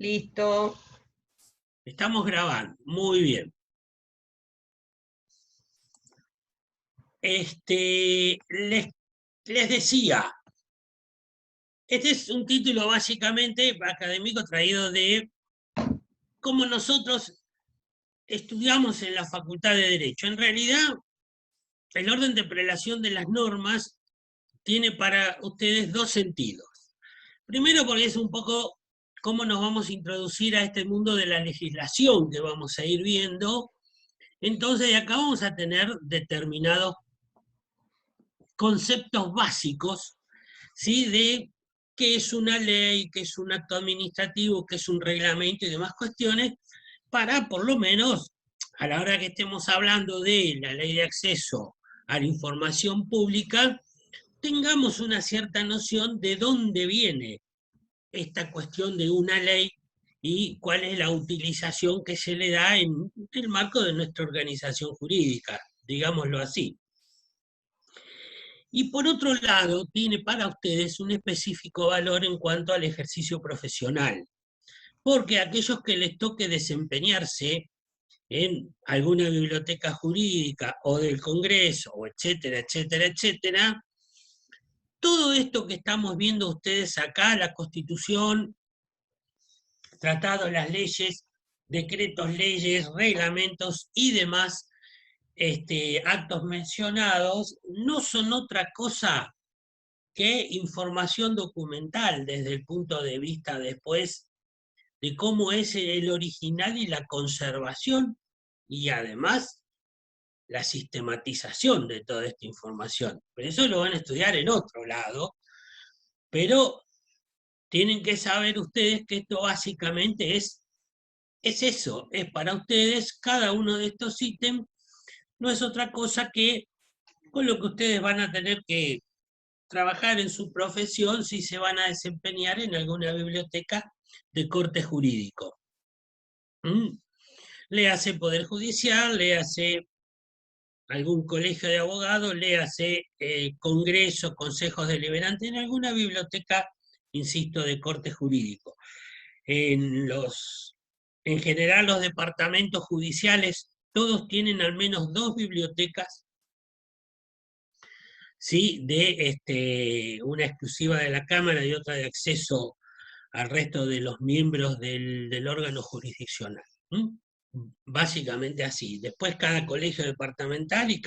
Listo. Estamos grabando, muy bien. Les decía, este es un título básicamente académico traído de cómo nosotros estudiamos en la Facultad de Derecho. En realidad, el orden de prelación de las normas tiene para ustedes dos sentidos. Primero, porque es un poco cómo nos vamos a introducir a este mundo de la legislación que vamos a ir viendo. Entonces, de acá vamos a tener determinados conceptos básicos, ¿sí? De qué es una ley, qué es un acto administrativo, qué es un reglamento y demás cuestiones, para por lo menos a la hora que estemos hablando de la ley de acceso a la información pública, tengamos una cierta noción de dónde viene esta cuestión de una ley y cuál es la utilización que se le da en el marco de nuestra organización jurídica, digámoslo así. Y por otro lado, tiene para ustedes un específico valor en cuanto al ejercicio profesional, porque aquellos que les toque desempeñarse en alguna biblioteca jurídica o del Congreso, o etcétera, etcétera, etcétera, todo esto que estamos viendo ustedes acá, la Constitución, tratados, las leyes, decretos, leyes, reglamentos y demás actos mencionados, no son otra cosa que información documental desde el punto de vista después de cómo es el original y la conservación y además la sistematización de toda esta información. Pero eso lo van a estudiar en otro lado, pero tienen que saber ustedes que esto básicamente es eso, es para ustedes, cada uno de estos ítems no es otra cosa que con lo que ustedes van a tener que trabajar en su profesión si se van a desempeñar en alguna biblioteca de corte jurídico. Léase Poder Judicial, léase algún colegio de abogados, léase congreso, consejos deliberantes, en alguna biblioteca, insisto, de corte jurídico. En general, los departamentos judiciales, todos tienen al menos dos bibliotecas, ¿sí? Una exclusiva de la Cámara y otra de acceso al resto de los miembros del órgano jurisdiccional. Básicamente así. Después cada colegio departamental y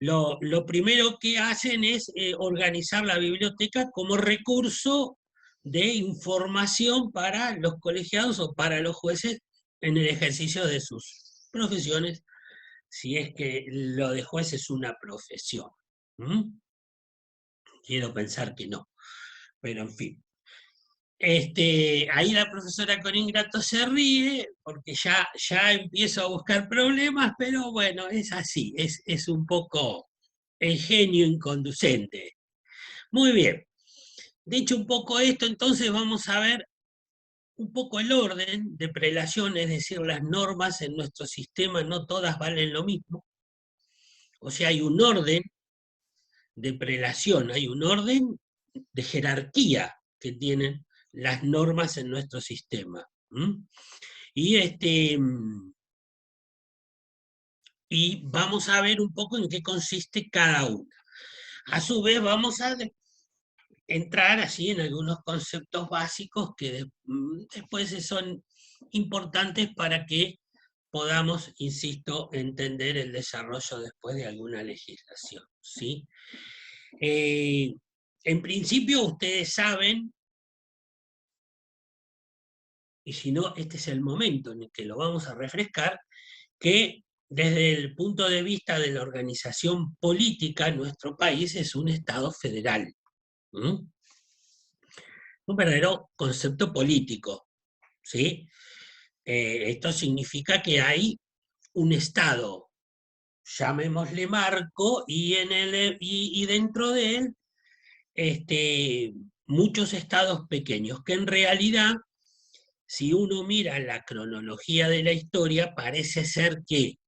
lo primero que hacen es organizar la biblioteca como recurso de información para los colegiados o para los jueces en el ejercicio de sus profesiones, si es que lo de juez es una profesión. Quiero pensar que no, pero en fin. Ahí la profesora con Ingrato se ríe porque ya empiezo a buscar problemas, pero bueno, es así, es un poco el genio inconducente. Muy bien, dicho un poco esto, entonces vamos a ver un poco el orden de prelación, es decir, las normas en nuestro sistema no todas valen lo mismo. O sea, hay un orden de prelación, hay un orden de jerarquía que tienen las normas en nuestro sistema. Y, y vamos a ver un poco en qué consiste cada una. A su vez vamos a entrar así en algunos conceptos básicos que después son importantes para que podamos, insisto, entender el desarrollo después de alguna legislación. ¿Sí? En principio ustedes saben, y si no, este es el momento en el que lo vamos a refrescar, que desde el punto de vista de la organización política, nuestro país es un Estado federal. Un verdadero concepto político. ¿Sí? Esto significa que hay un Estado, llamémosle marco, y dentro de él muchos estados pequeños, que en realidad, si uno mira la cronología de la historia, parece ser que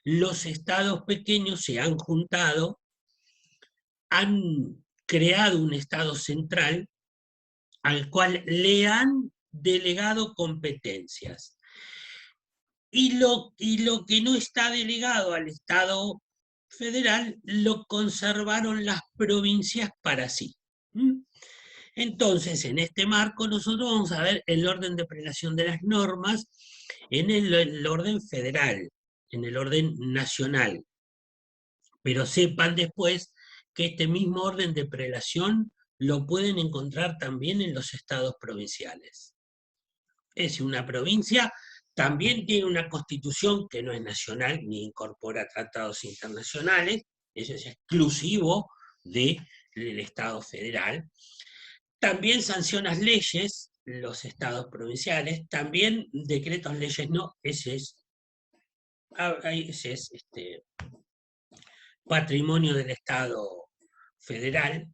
los estados pequeños se han juntado, han creado un estado central al cual le han delegado competencias. Y lo que no está delegado al Estado federal lo conservaron las provincias para sí. ¿Mm? Entonces, en este marco, nosotros vamos a ver el orden de prelación de las normas en el orden federal, en el orden nacional. Pero sepan después que este mismo orden de prelación lo pueden encontrar también en los estados provinciales. Es decir, una provincia también tiene una constitución que no es nacional ni incorpora tratados internacionales, eso es exclusivo del Estado federal. También sanciona leyes los estados provinciales, también decretos leyes no, ese es patrimonio del Estado federal.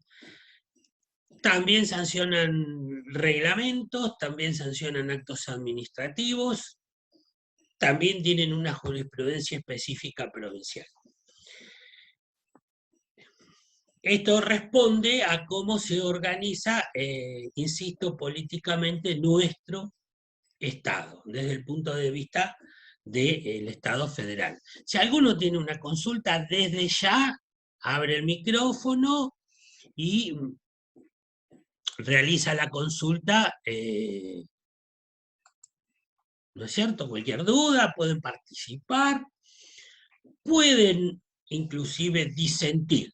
También sancionan reglamentos, también sancionan actos administrativos, también tienen una jurisprudencia específica provincial. Esto responde a cómo se organiza, insisto, políticamente nuestro Estado, desde el punto de vista del Estado federal. Si alguno tiene una consulta, desde ya abre el micrófono y realiza la consulta, ¿no es cierto? Cualquier duda, pueden participar, pueden inclusive disentir,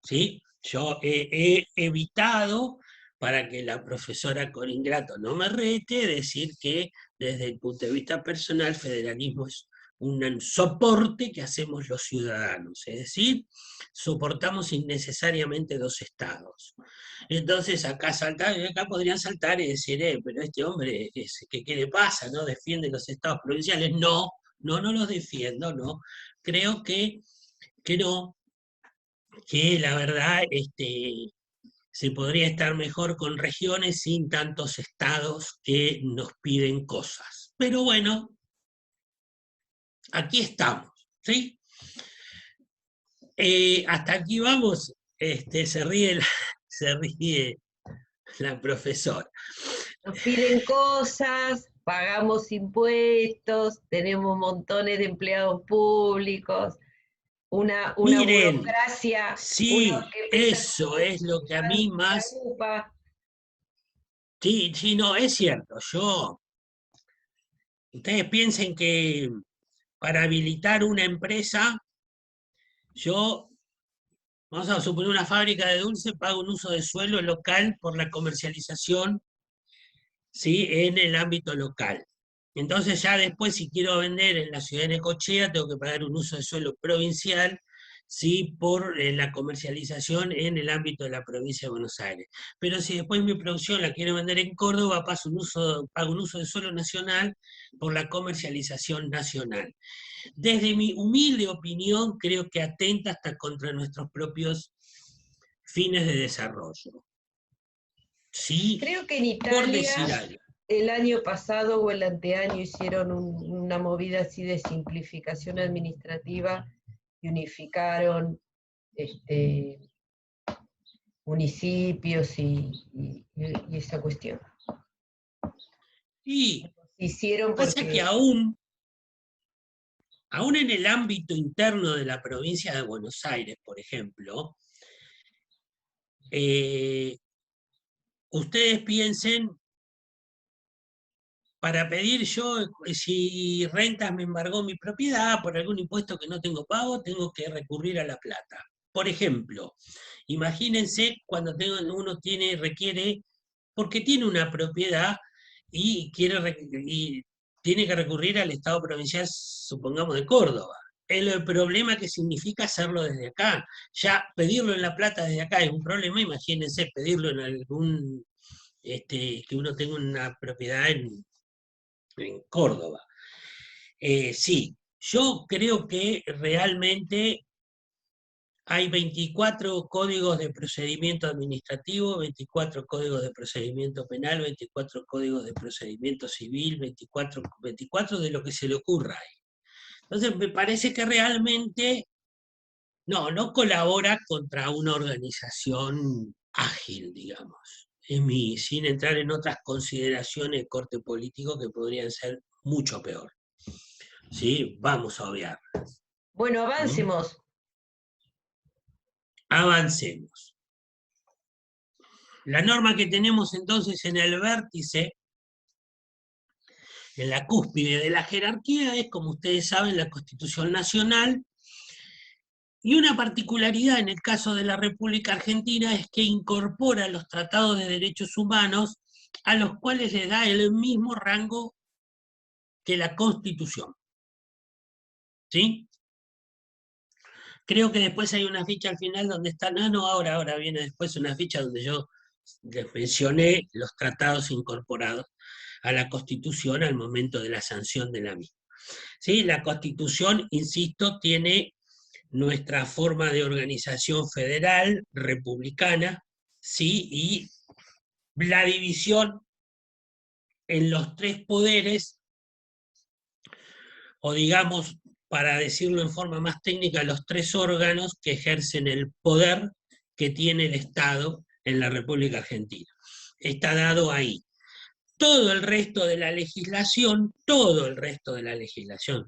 ¿sí? Yo he evitado, para que la profesora Coringrato no me rete, decir que desde el punto de vista personal, federalismo es un soporte que hacemos los ciudadanos, es decir, soportamos innecesariamente dos estados. Entonces acá podrían saltar y decir, pero este hombre, ¿qué le pasa? ¿No defiende los estados provinciales? No, no los defiendo, no. Creo que no, que la verdad se podría estar mejor con regiones sin tantos estados que nos piden cosas. Pero bueno, aquí estamos, ¿sí? Hasta aquí vamos, se ríe la profesora. Nos piden cosas, pagamos impuestos, tenemos montones de empleados públicos, una Miren, burocracia. sí, eso es lo que a mí más... Sí, no, es cierto. Ustedes piensen que para habilitar una empresa, vamos a suponer una fábrica de dulce, pago un uso de suelo local por la comercialización, ¿sí? En el ámbito local. Entonces ya después, si quiero vender en la ciudad de Necochea, tengo que pagar un uso de suelo provincial, ¿sí? Por la comercialización en el ámbito de la provincia de Buenos Aires. Pero si después mi producción la quiero vender en Córdoba, pago un uso de suelo nacional por la comercialización nacional. Desde mi humilde opinión, creo que atenta hasta contra nuestros propios fines de desarrollo. Sí, creo que en por decir Italia algo. el año pasado o el anteaño hicieron una movida así de simplificación administrativa y unificaron municipios y esa cuestión. Y hicieron pasa porque... que aún en el ámbito interno de la provincia de Buenos Aires, por ejemplo, ustedes piensen, para pedir yo, si rentas me embargó mi propiedad por algún impuesto que no tengo pago, tengo que recurrir a La Plata. Por ejemplo, imagínense cuando uno requiere, porque tiene una propiedad y tiene que recurrir al Estado provincial, supongamos, de Córdoba. El problema que significa hacerlo desde acá. Ya pedirlo en La Plata desde acá es un problema, imagínense pedirlo en algún, que uno tenga una propiedad en Córdoba. Sí, yo creo que realmente hay 24 códigos de procedimiento administrativo, 24 códigos de procedimiento penal, 24 códigos de procedimiento civil, 24 de lo que se le ocurra ahí. Entonces, me parece que realmente no colabora contra una organización ágil, digamos. sin entrar en otras consideraciones de corte político que podrían ser mucho peor. ¿Sí? Vamos a obviar. Bueno, avancemos. Avancemos. La norma que tenemos entonces en el vértice, en la cúspide de la jerarquía, es, como ustedes saben, la Constitución Nacional. Y una particularidad en el caso de la República Argentina es que incorpora los tratados de derechos humanos a los cuales le da el mismo rango que la Constitución. ¿Sí? Creo que después hay una ficha al final donde está, ahora viene después una ficha donde yo les mencioné los tratados incorporados a la Constitución al momento de la sanción de la misma. ¿Sí? La Constitución, insisto, tiene nuestra forma de organización federal, republicana, ¿sí? Y la división en los tres poderes, o digamos, para decirlo en forma más técnica, los tres órganos que ejercen el poder que tiene el Estado en la República Argentina. Está dado ahí. Todo el resto de la legislación,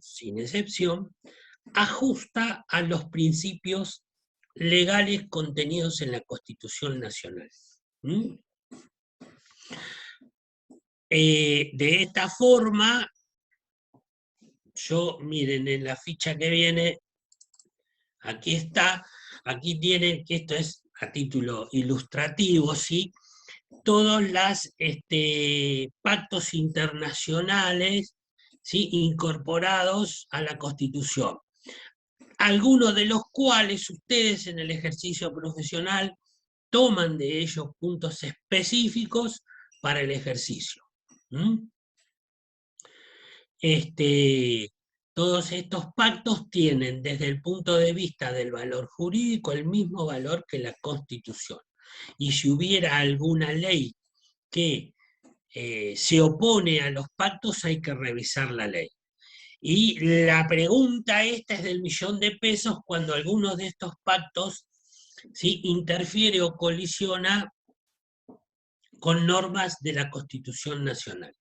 sin excepción, ajusta a los principios legales contenidos en la Constitución Nacional. De esta forma, miren, en la ficha que viene, aquí está, aquí tienen, que esto es a título ilustrativo, ¿sí? Todos los pactos internacionales, ¿sí? Incorporados a la Constitución. Algunos de los cuales ustedes en el ejercicio profesional toman de ellos puntos específicos para el ejercicio. Todos estos pactos tienen desde el punto de vista del valor jurídico el mismo valor que la Constitución. Y si hubiera alguna ley que se opone a los pactos, hay que revisar la ley. Y la pregunta esta es del $1.000.000 cuando alguno de estos pactos, ¿sí?, interfiere o colisiona con normas de la Constitución Nacional.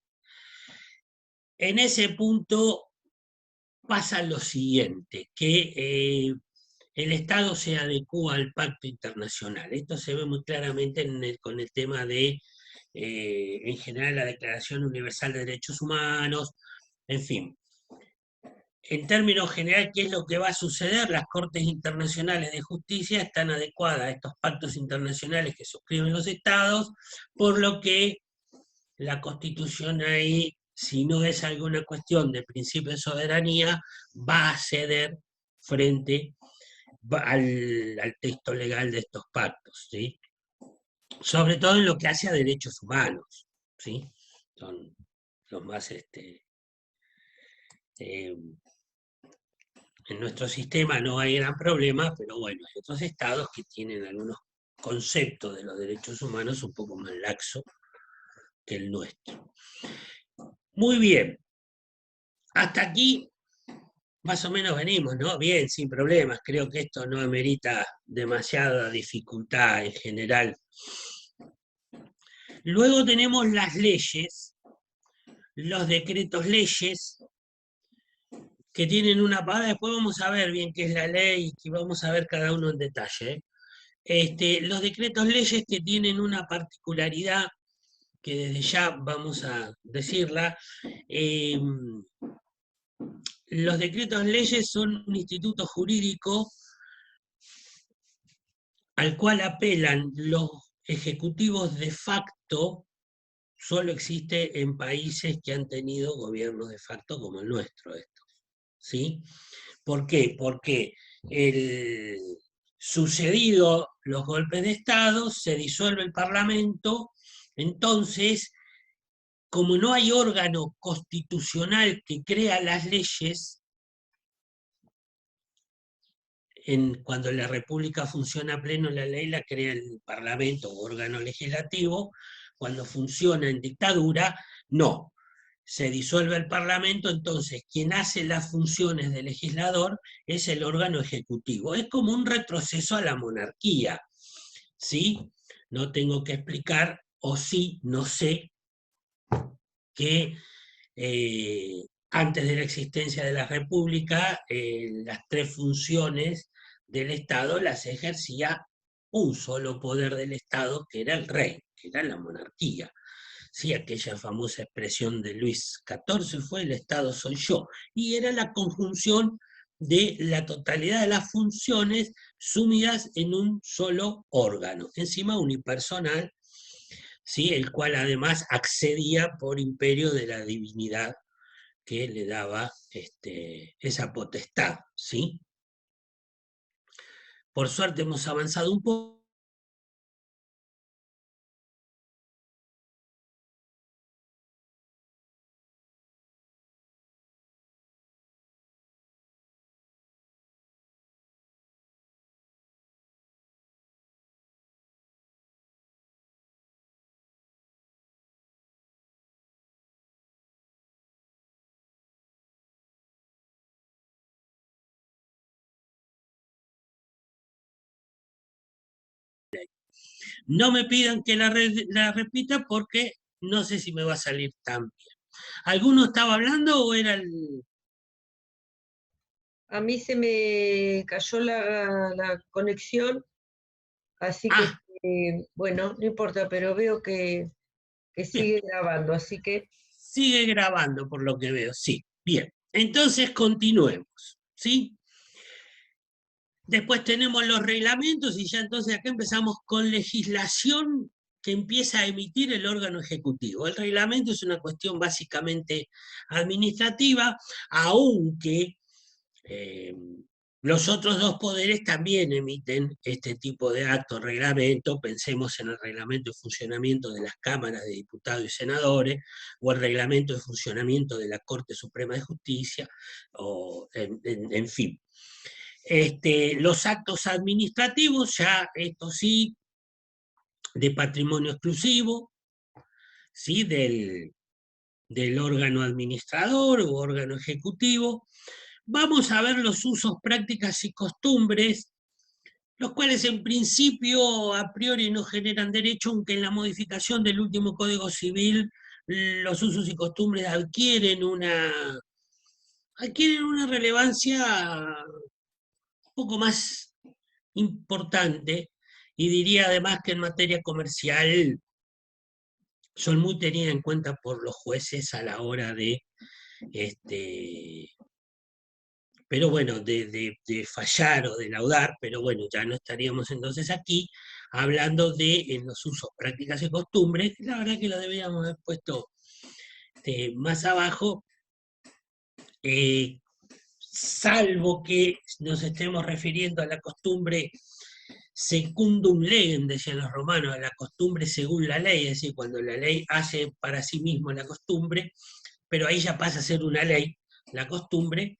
En ese punto pasa lo siguiente, que el Estado se adecúa al pacto internacional. Esto se ve muy claramente con el tema de, en general, la Declaración Universal de Derechos Humanos, en fin. En términos generales, ¿qué es lo que va a suceder? Las Cortes Internacionales de Justicia están adecuadas a estos pactos internacionales que suscriben los Estados, por lo que la Constitución ahí, si no es alguna cuestión de principio de soberanía, va a ceder frente al texto legal de estos pactos, ¿sí? Sobre todo en lo que hace a derechos humanos, ¿sí? Son los más en nuestro sistema no hay gran problema, pero bueno, hay otros estados que tienen algunos conceptos de los derechos humanos un poco más laxos que el nuestro. Muy bien. Hasta aquí más o menos venimos, ¿no? Bien, sin problemas. Creo que esto no amerita demasiada dificultad en general. Luego tenemos las leyes, los decretos leyes, que tienen una parada. Después vamos a ver bien qué es la ley y vamos a ver cada uno en detalle. Los decretos leyes que tienen una particularidad que desde ya vamos a decirla. Los decretos leyes son un instituto jurídico al cual apelan los ejecutivos de facto. Solo existe en países que han tenido gobiernos de facto como el nuestro, esto, ¿sí? ¿Por qué? Porque sucedido los golpes de Estado, se disuelve el Parlamento, entonces, como no hay órgano constitucional que crea las leyes, cuando la República funciona a pleno, la ley la crea el Parlamento o órgano legislativo. Cuando funciona en dictadura, no. Se disuelve el Parlamento, entonces quien hace las funciones de legislador es el órgano ejecutivo. Es como un retroceso a la monarquía, ¿sí? No tengo que explicar o sí, no sé, que antes de la existencia de la República, las tres funciones del Estado las ejercía un solo poder del Estado, que era el rey, que era la monarquía. Sí, aquella famosa expresión de Luis XIV fue "el Estado soy yo", y era la conjunción de la totalidad de las funciones sumidas en un solo órgano, encima unipersonal, ¿sí? El cual además accedía por imperio de la divinidad que le daba esa potestad, ¿sí? Por suerte hemos avanzado un poco. No me pidan que la repita porque no sé si me va a salir tan bien. ¿Alguno estaba hablando o era el...? A mí se me cayó la conexión, así que, Ah, bueno, no importa, pero veo que bien, sigue grabando, así que sigue grabando por lo que veo, sí. Bien, entonces continuemos, ¿sí? Después tenemos los reglamentos y ya entonces acá empezamos con legislación que empieza a emitir el órgano ejecutivo. El reglamento es una cuestión básicamente administrativa, aunque eh, los otros dos poderes también emiten este tipo de actos, reglamento. Pensemos en el reglamento de funcionamiento de las cámaras de diputados y senadores, o el reglamento de funcionamiento de la Corte Suprema de Justicia, o en fin. Los actos administrativos, ya esto sí, de patrimonio exclusivo, ¿sí? del órgano administrador u órgano ejecutivo. Vamos a ver los usos, prácticas y costumbres, los cuales en principio a priori no generan derecho, aunque en la modificación del último Código Civil los usos y costumbres adquieren una relevancia un poco más importante, y diría además que en materia comercial son muy tenidas en cuenta por los jueces a la hora de, pero bueno, de fallar o de laudar, pero bueno, ya no estaríamos entonces aquí hablando de los usos, prácticas y costumbres. La verdad que lo deberíamos haber puesto más abajo, salvo que nos estemos refiriendo a la costumbre secundum legem, decían los romanos, a la costumbre según la ley, es decir, cuando la ley hace para sí mismo la costumbre, pero ahí ya pasa a ser una ley, la costumbre,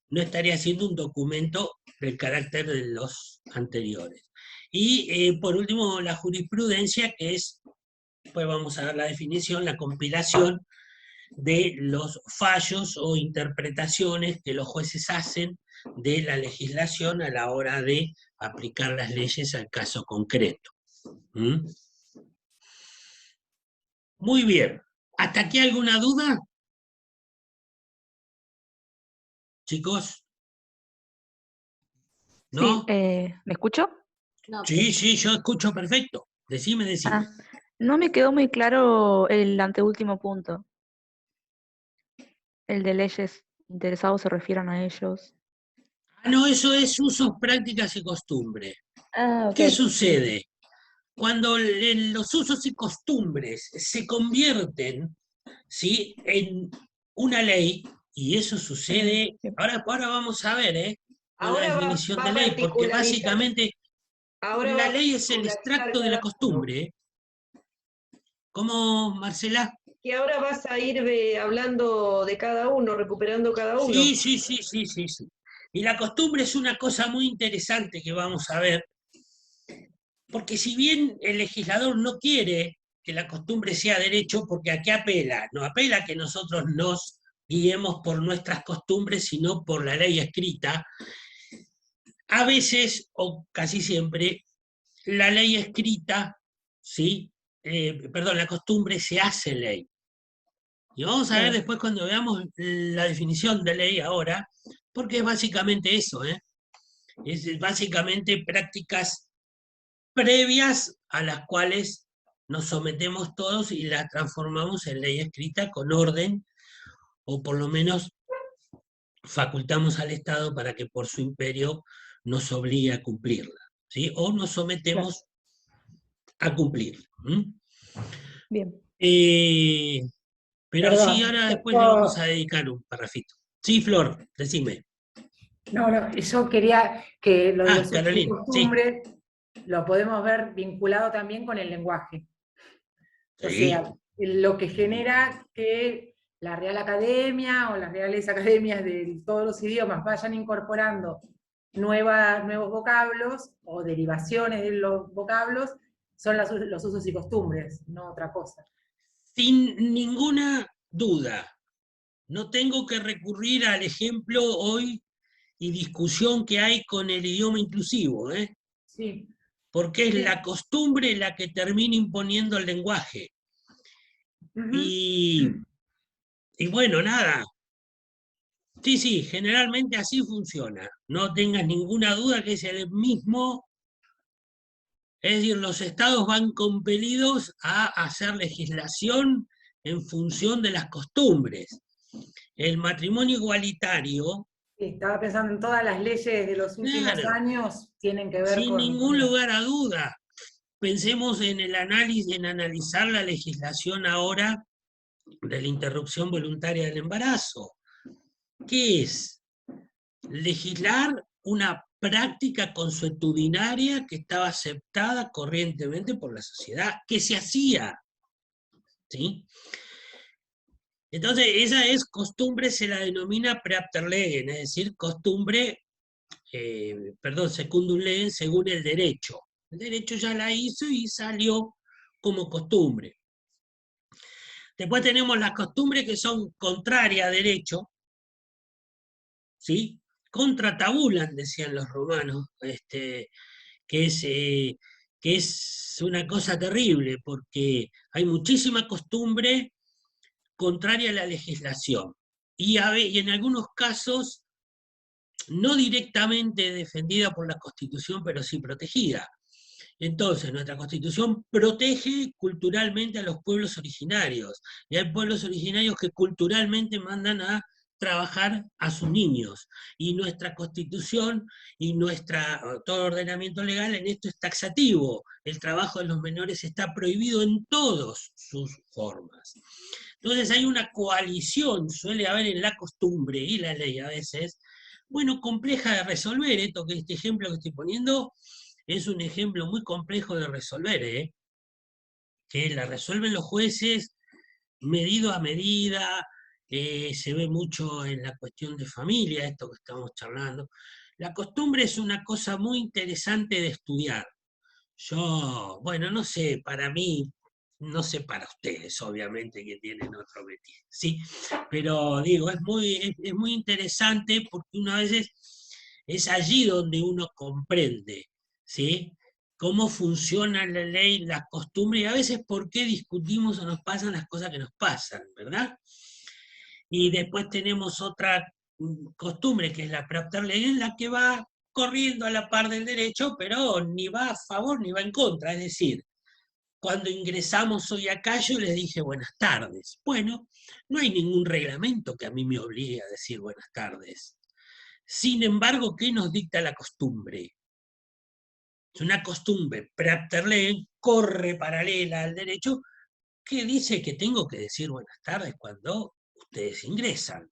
no estaría siendo un documento del carácter de los anteriores. Y por último, la jurisprudencia, que es, pues vamos a ver la definición, la compilación de los fallos o interpretaciones que los jueces hacen de la legislación a la hora de aplicar las leyes al caso concreto. ¿Mm? Muy bien. ¿Hasta aquí alguna duda, chicos? Sí, ¿No? ¿me escucho? Sí, sí, yo escucho perfecto. Decime, decime. Ah, no me quedó muy claro el anteúltimo punto. El de leyes interesados se refieran a ellos. Ah, no, eso es usos, prácticas y costumbres. Ah, ok. ¿Qué sucede? Cuando los usos y costumbres se convierten, ¿sí?, en una ley, y eso sucede, Sí. ahora vamos a ver, con la ahora definición va de a ley, porque particularizar, básicamente ahora va la a ley es el particularizar extracto de la cada uno. costumbre. ¿Cómo, Marcela? Que ahora vas a ir hablando de cada uno, recuperando cada uno. Sí, sí, sí, sí, sí, sí. Y la costumbre es una cosa muy interesante que vamos a ver, porque si bien el legislador no quiere que la costumbre sea derecho, porque ¿a qué apela? No apela a que nosotros nos guiemos por nuestras costumbres, sino por la ley escrita. A veces, o casi siempre, la ley escrita, ¿sí?, perdón, la costumbre se hace ley. Y vamos a ver Claro. después cuando veamos la definición de ley ahora, porque es básicamente eso, es básicamente prácticas previas a las cuales nos sometemos todos y las transformamos en ley escrita con orden, o por lo menos facultamos al Estado para que por su imperio nos obligue a cumplirla, ¿sí? O nos sometemos a cumplirla. Bien. Pero Perdón, sí, ahora después le esto- vamos a dedicar un parrafito. Sí, Flor, decime. No, yo quería que lo de los usos y Carolina, sí. costumbres lo podemos ver vinculado también con el lenguaje. O Sí. sea, lo que genera que la Real Academia o las Reales Academias de todos los idiomas vayan incorporando nuevos vocablos o derivaciones de los vocablos son los usos y costumbres, no otra cosa. Sin ninguna duda. No tengo que recurrir al ejemplo hoy y discusión que hay con el idioma inclusivo, Sí. porque es Sí. la costumbre la que termina imponiendo el lenguaje. Ujú. Y bueno, nada. Sí, generalmente así funciona. No tengas ninguna duda que es el mismo. Es decir, los estados van compelidos a hacer legislación en función de las costumbres. El matrimonio igualitario, Sí, estaba pensando en todas las leyes de los últimos claro, años, tienen que ver sin con ningún lugar a duda. Pensemos en el análisis, en analizar la legislación ahora de la interrupción voluntaria del embarazo. ¿Qué es? Legislar una práctica consuetudinaria que estaba aceptada corrientemente por la sociedad, que se hacía, ¿sí? Entonces, esa es costumbre, se la denomina preapter legem, es decir, costumbre, secundum legem, según el derecho. El derecho ya la hizo y salió como costumbre. Después tenemos las costumbres que son contrarias a derecho, ¿sí? Contra tabulan, decían los romanos, que es una cosa terrible, porque hay muchísima costumbre contraria a la legislación. Y en algunos casos, no directamente defendida por la Constitución, pero sí protegida. Entonces, nuestra Constitución protege culturalmente a los pueblos originarios, y hay pueblos originarios que culturalmente mandan a trabajar a sus niños, y nuestra Constitución y todo ordenamiento legal en esto es taxativo. El trabajo de los menores está prohibido en todas sus formas. Entonces hay una coalición, suele haber en la costumbre y la ley a veces, bueno, compleja de resolver. Este ejemplo que estoy poniendo es un ejemplo muy complejo de resolver, que la resuelven los jueces medido a medida, se ve mucho en la cuestión de familia, esto que estamos charlando. La costumbre es una cosa muy interesante de estudiar. Yo, bueno, no sé, para mí, no sé para ustedes, obviamente, que tienen otro metido, ¿sí? Pero digo, es muy interesante porque una vez es allí donde uno comprende, ¿sí? Cómo funciona la ley, la costumbre y a veces por qué discutimos o nos pasan las cosas que nos pasan, ¿verdad? Y después tenemos otra costumbre que es la preapter legem, la que va corriendo a la par del derecho, pero ni va a favor ni va en contra. Es decir, cuando ingresamos hoy acá yo les dije buenas tardes. Bueno, no hay ningún reglamento que a mí me obligue a decir buenas tardes. Sin embargo, ¿qué nos dicta la costumbre? Es una costumbre preapter legem, corre paralela al derecho, que dice que tengo que decir buenas tardes cuando ustedes ingresan.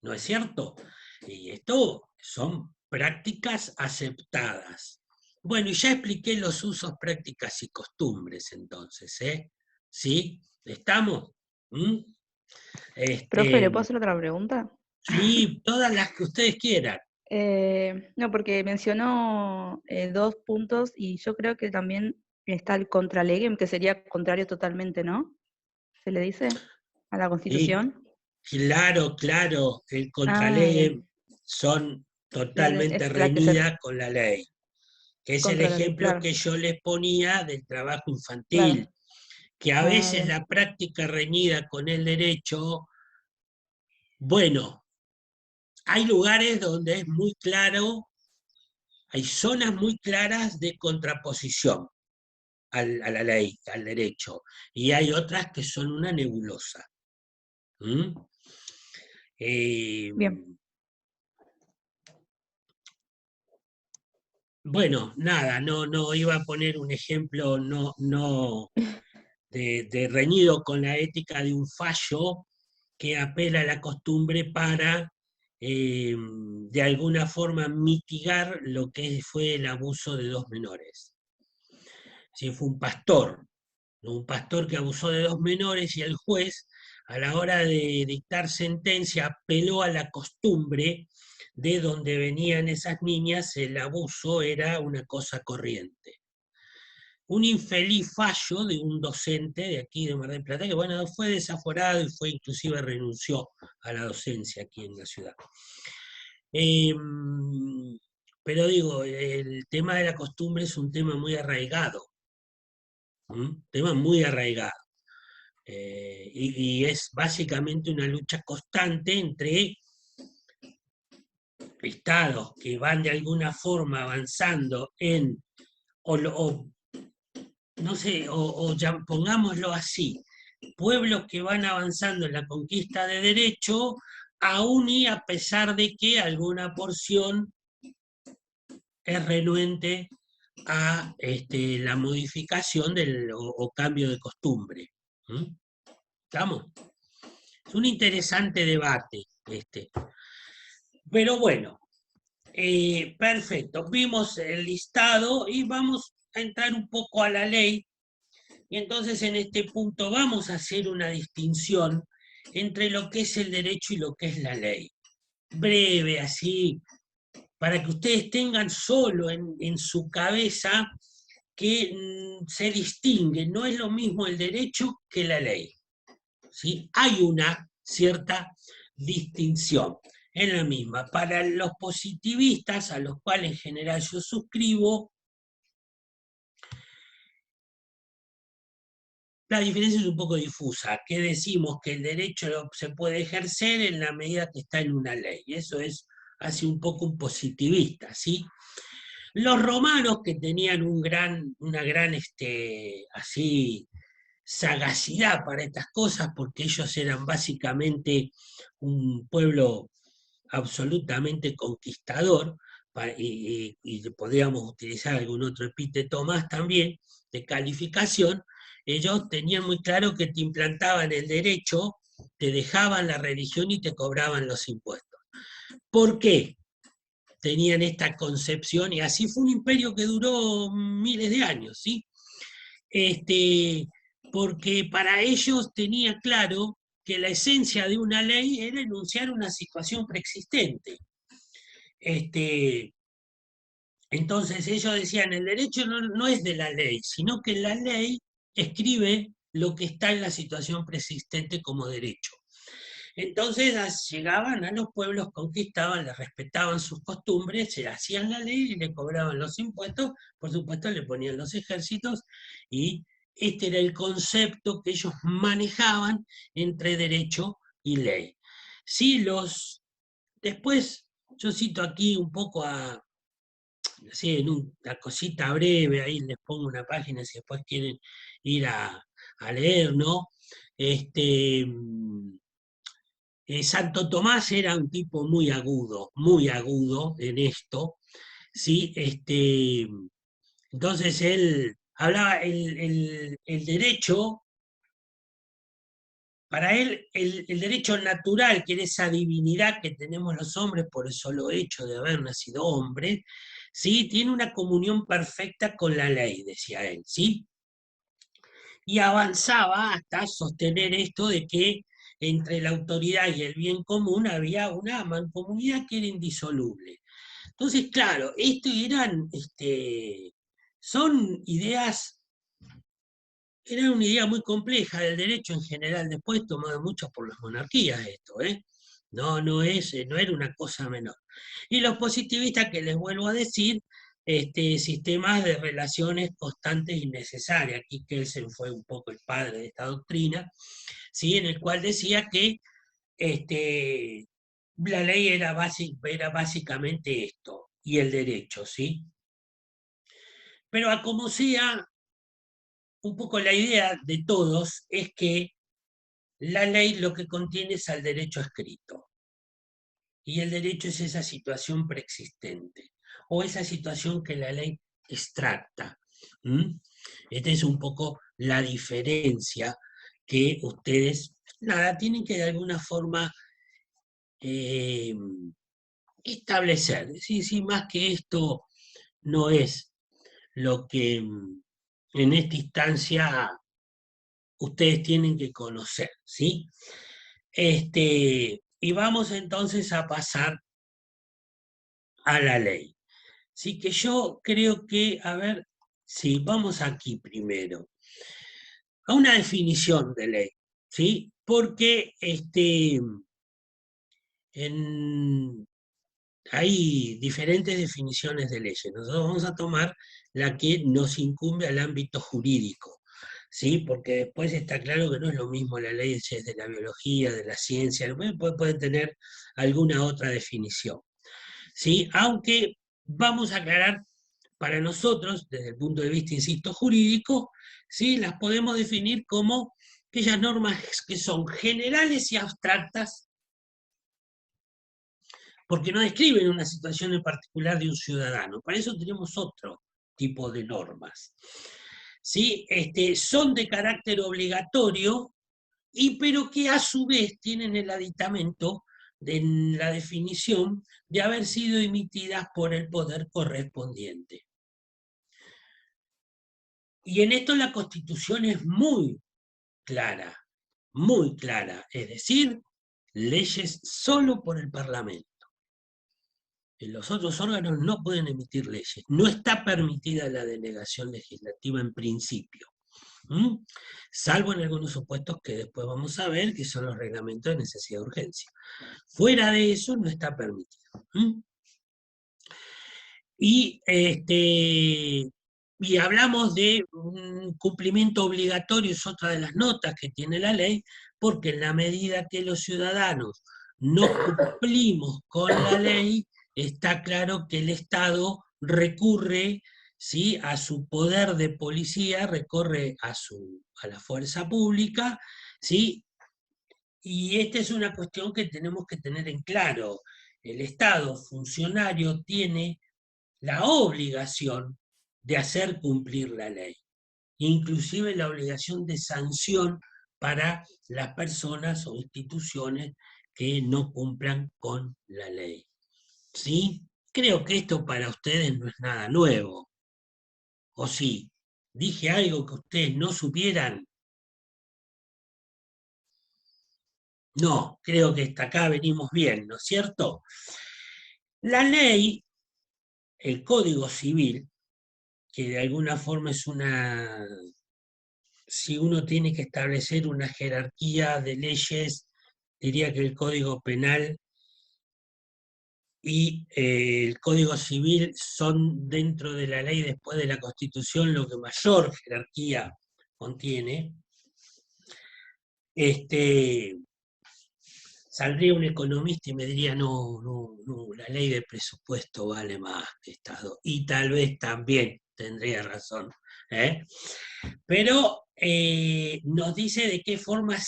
¿No es cierto? Y esto son prácticas aceptadas. Bueno, y ya expliqué los usos, prácticas y costumbres entonces, ¿Sí? ¿Estamos? Profe, ¿le puedo hacer otra pregunta? Sí, todas las que ustedes quieran. No, porque mencionó 2 puntos y yo creo que también está el contra legem, que sería contrario totalmente, ¿no? ¿Se le dice a la Sí, Constitución? claro, el Ah, contralegem bien. son totalmente Es la que se reñidas con la ley, que es el contra la ley, ejemplo claro, que yo les ponía del trabajo infantil. claro. que a veces Claro. la práctica reñida con el derecho, bueno, hay lugares donde es muy claro, hay zonas muy claras de contraposición a la ley, al derecho, y hay otras que son una nebulosa. ¿Mm? Bien. Bueno, nada, no iba a poner un ejemplo no de reñido con la ética de un fallo que apela a la costumbre para de alguna forma mitigar lo que fue el abuso de dos menores. Si fue un pastor que abusó de dos menores, y el juez, a la hora de dictar sentencia, apeló a la costumbre de donde venían esas niñas, el abuso era una cosa corriente. Un infeliz fallo de un docente de aquí de Mar del Plata, que bueno, fue desaforado y fue inclusive renunció a la docencia aquí en la ciudad. Pero digo, el tema de la costumbre es un tema muy arraigado, tema muy arraigado. Y es básicamente una lucha constante entre estados que van de alguna forma avanzando en, no sé, ya pongámoslo así, pueblos que van avanzando en la conquista de derecho, aún y a pesar de que alguna porción es renuente a la modificación o cambio de costumbre. ¿Estamos? Es un interesante debate este. Pero bueno, perfecto. Vimos el listado y vamos a entrar un poco a la ley. Y entonces en este punto vamos a hacer una distinción entre lo que es el derecho y lo que es la ley. Breve, así, para que ustedes tengan solo en su cabeza que se distingue, no es lo mismo el derecho que la ley. ¿Sí? Hay una cierta distinción en la misma. Para los positivistas, a los cuales en general yo suscribo, la diferencia es un poco difusa, que decimos que el derecho se puede ejercer en la medida que está en una ley. Eso es así un poco un positivista, ¿sí? Los romanos, que tenían una gran así, sagacidad para estas cosas, porque ellos eran básicamente un pueblo absolutamente conquistador, y podríamos utilizar algún otro epíteto más también, de calificación. Ellos tenían muy claro que te implantaban el derecho, te dejaban la religión y te cobraban los impuestos. ¿Por qué tenían esta concepción? Y así fue un imperio que duró miles de años, ¿sí? Porque para ellos tenía claro que la esencia de una ley era enunciar una situación preexistente. Entonces ellos decían, el derecho no es de la ley, sino que la ley escribe lo que está en la situación preexistente como derecho. Entonces llegaban a los pueblos, conquistaban, les respetaban sus costumbres, se hacían la ley y le cobraban los impuestos, por supuesto le ponían los ejércitos, y este era el concepto que ellos manejaban entre derecho y ley. Sí, después yo cito aquí un poco así en una cosita breve, ahí les pongo una página si después quieren ir a leer, ¿no? Santo Tomás era un tipo muy agudo en esto, ¿sí? Entonces él hablaba el derecho, para él el derecho natural, que era esa divinidad que tenemos los hombres por el solo hecho de haber nacido hombre, ¿sí? Tiene una comunión perfecta con la ley, decía él, ¿sí? Y avanzaba hasta sostener esto de que entre la autoridad y el bien común había una mancomunidad que era indisoluble. Entonces, claro, son ideas, era una idea muy compleja del derecho en general, después tomado mucho por las monarquías esto, ¿eh? No era una cosa menor. Y los positivistas, que les vuelvo a decir, sistemas de relaciones constantes y necesarias. Aquí Kelsen fue un poco el padre de esta doctrina, ¿sí? En el cual decía que la ley era básicamente esto, y el derecho, ¿sí? Pero a como sea, un poco la idea de todos es que la ley lo que contiene es al derecho escrito. Y el derecho es esa situación preexistente, o esa situación que la ley extracta. Esta es un poco la diferencia que ustedes, nada, tienen que de alguna forma establecer. Sí, más que esto no es lo que en esta instancia ustedes tienen que conocer, ¿sí? Y vamos entonces a pasar a la ley. Así que yo creo que, a ver, sí, vamos aquí primero, a una definición de ley, ¿sí? Porque hay diferentes definiciones de leyes. Nosotros vamos a tomar la que nos incumbe al ámbito jurídico, ¿sí? Porque después está claro que no es lo mismo las leyes de la biología, de la ciencia, pueden tener alguna otra definición, ¿sí? Aunque vamos a aclarar para nosotros, desde el punto de vista, insisto, jurídico, ¿sí? Las podemos definir como aquellas normas que son generales y abstractas, porque no describen una situación en particular de un ciudadano. Para eso tenemos otro tipo de normas. ¿Sí? Son de carácter obligatorio, pero que a su vez tienen el aditamento de la definición de haber sido emitidas por el poder correspondiente. Y en esto la Constitución es muy clara, es decir, leyes solo por el Parlamento. Los otros órganos no pueden emitir leyes, no está permitida la delegación legislativa en principio, salvo en algunos supuestos que después vamos a ver, que son los reglamentos de necesidad de urgencia. Fuera de eso no está permitido. Y hablamos de un cumplimiento obligatorio, es otra de las notas que tiene la ley, porque en la medida que los ciudadanos no cumplimos con la ley, está claro que el Estado recurre, ¿sí?, a su poder de policía, recurre a la fuerza pública, ¿sí? Y esta es una cuestión que tenemos que tener en claro. El Estado funcionario tiene la obligación de hacer cumplir la ley, inclusive la obligación de sanción para las personas o instituciones que no cumplan con la ley. ¿Sí? Creo que esto para ustedes no es nada nuevo. ¿O sí? ¿Dije algo que ustedes no supieran? No, creo que hasta acá venimos bien, ¿no es cierto? La ley, el Código Civil, que de alguna forma es si uno tiene que establecer una jerarquía de leyes, diría que el Código Penal y el Código Civil son dentro de la ley, después de la Constitución, lo que mayor jerarquía contiene. Saldría un economista y me diría, no, la ley de presupuesto vale más que Estado. Y tal vez también tendría razón. Pero nos dice de qué forma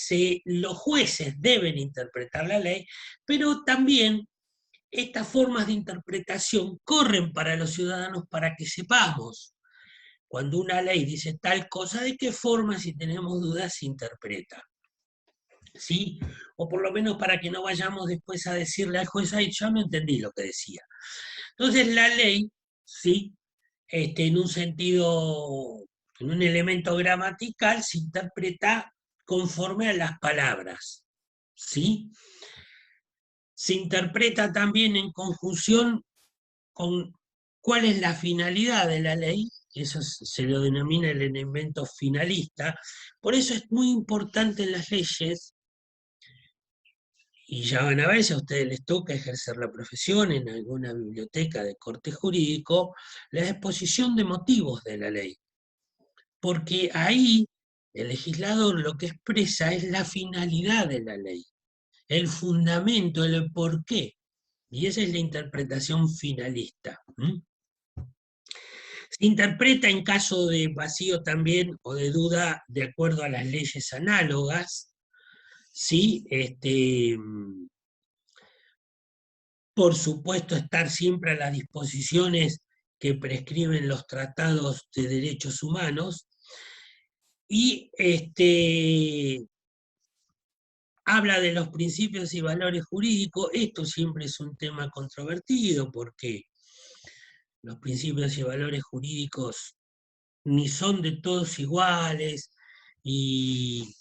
los jueces deben interpretar la ley, pero también estas formas de interpretación corren para los ciudadanos para que sepamos cuando una ley dice tal cosa, de qué forma, si tenemos dudas, se interpreta. ¿Sí? O por lo menos para que no vayamos después a decirle al juez, ay, yo no entendí lo que decía. Entonces la ley, ¿sí?, en un sentido, en un elemento gramatical, se interpreta conforme a las palabras, ¿sí? Se interpreta también en conjunción con cuál es la finalidad de la ley, eso se lo denomina el elemento finalista. Por eso es muy importante en las leyes y ya van a ver si a ustedes les toca ejercer la profesión en alguna biblioteca de corte jurídico, la exposición de motivos de la ley. Porque ahí el legislador lo que expresa es la finalidad de la ley, el fundamento, el porqué. Y esa es la interpretación finalista. Se interpreta en caso de vacío también o de duda de acuerdo a las leyes análogas, ¿sí? Por supuesto, estar siempre a las disposiciones que prescriben los tratados de derechos humanos, y habla de los principios y valores jurídicos. Esto siempre es un tema controvertido, porque los principios y valores jurídicos ni son de todos iguales, y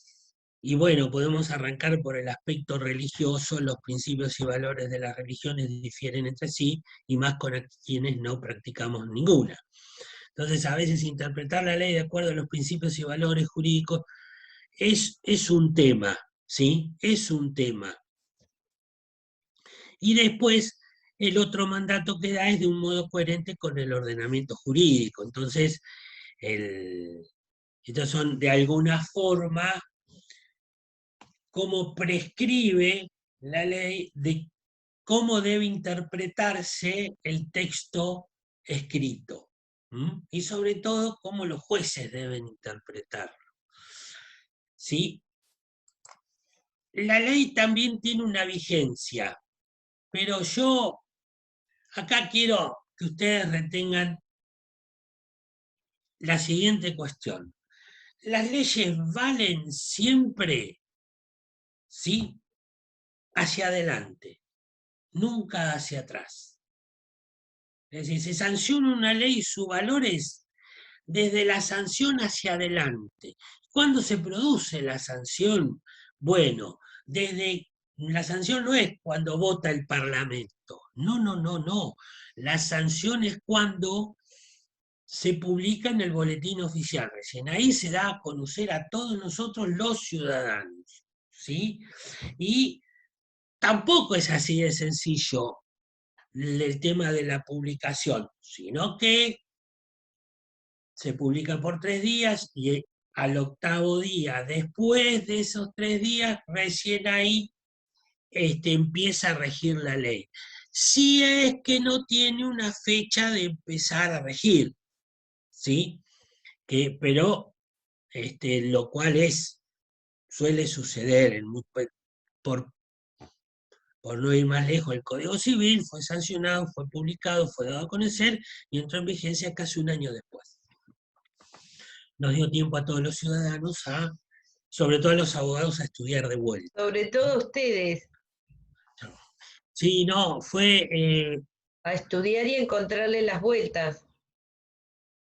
bueno, podemos arrancar por el aspecto religioso. Los principios y valores de las religiones difieren entre sí, y más con quienes no practicamos ninguna. Entonces, a veces interpretar la ley de acuerdo a los principios y valores jurídicos es un tema, ¿sí? Es un tema. Y después, el otro mandato que da es de un modo coherente con el ordenamiento jurídico. Entonces, estos son de alguna forma cómo prescribe la ley de cómo debe interpretarse el texto escrito. Y sobre todo, cómo los jueces deben interpretarlo. ¿Sí? La ley también tiene una vigencia, pero yo acá quiero que ustedes retengan la siguiente cuestión. Las leyes valen siempre, ¿sí?, hacia adelante, nunca hacia atrás. Es decir, se sanciona una ley y su valor es desde la sanción hacia adelante. ¿Cuándo se produce la sanción? Bueno, la sanción no es cuando vota el Parlamento. No. La sanción es cuando se publica en el boletín oficial. Recién ahí se da a conocer a todos nosotros los ciudadanos, ¿sí? Y tampoco es así de sencillo el tema de la publicación, sino que se publica por 3 días, y al 8º día, después de esos 3 días, recién ahí empieza a regir la ley. Si es que no tiene una fecha de empezar a regir, ¿sí? Pero lo cual suele suceder, por no ir más lejos, el Código Civil fue sancionado, fue publicado, fue dado a conocer y entró en vigencia casi un año después. Nos dio tiempo a todos los ciudadanos, sobre todo a los abogados, a estudiar de vuelta. Sobre todo ustedes. Sí, no, fue... a estudiar y encontrarle las vueltas.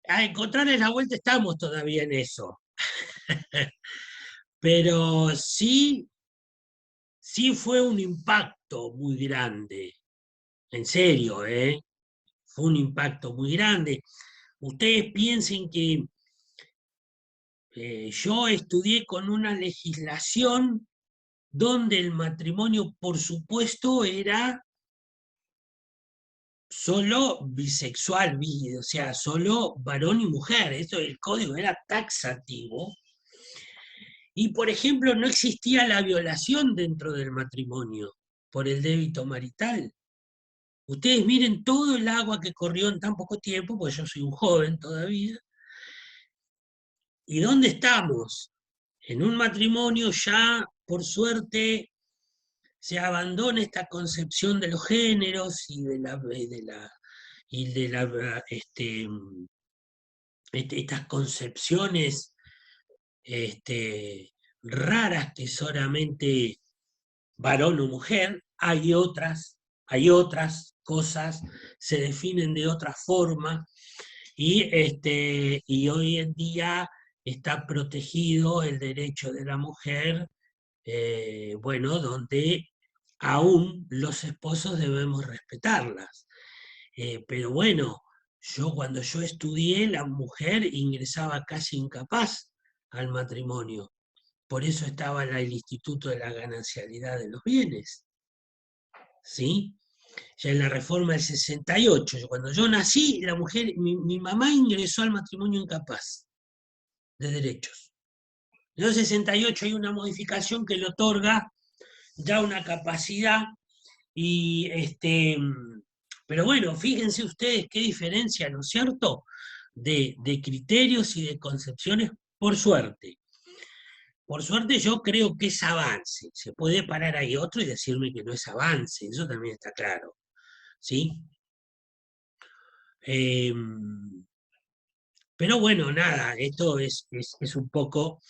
A encontrarle la vuelta estamos todavía en eso. Pero sí fue un impacto muy grande. En serio, fue un impacto muy grande. Ustedes piensen que yo estudié con una legislación donde el matrimonio, por supuesto, era solo bisexual, o sea, solo varón y mujer. Eso, el código era taxativo. Y, por ejemplo, no existía la violación dentro del matrimonio por el débito marital. Ustedes miren todo el agua que corrió en tan poco tiempo, porque yo soy un joven todavía. ¿Y dónde estamos? En un matrimonio ya, por suerte, se abandona esta concepción de los géneros y estas concepciones raras que solamente varón o mujer. Hay otras cosas, se definen de otra forma, y hoy en día está protegido el derecho de la mujer, donde aún los esposos debemos respetarlas. Pero bueno, cuando yo estudié, la mujer ingresaba casi incapaz al matrimonio. Por eso estaba el instituto de la ganancialidad de los bienes. ¿sí? Ya en la reforma del 68, cuando yo nací, la mujer, mi mamá ingresó al matrimonio incapaz de derechos. En el 68 hay una modificación que le otorga ya una capacidad y pero bueno, fíjense ustedes qué diferencia, ¿no es cierto?, de criterios y de concepciones, por suerte. Por suerte yo creo que es avance. Se puede parar ahí otro y decirme que no es avance, eso también está claro, ¿sí? Pero bueno, nada, esto es un poco,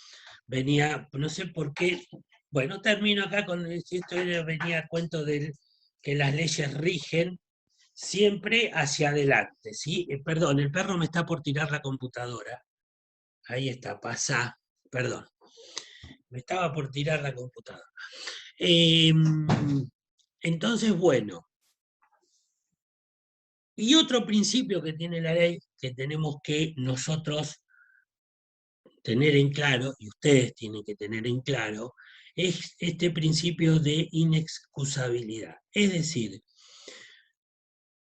venía, no sé por qué, bueno, termino acá con esto, venía a cuento de que las leyes rigen siempre hacia adelante, ¿sí? Perdón, el perro me está por tirar la computadora. Ahí está, pasa, perdón. Me estaba por tirar la computadora. Entonces, bueno. Y otro principio que tiene la ley, que tenemos que nosotros tener en claro, y ustedes tienen que tener en claro, es este principio de inexcusabilidad. Es decir,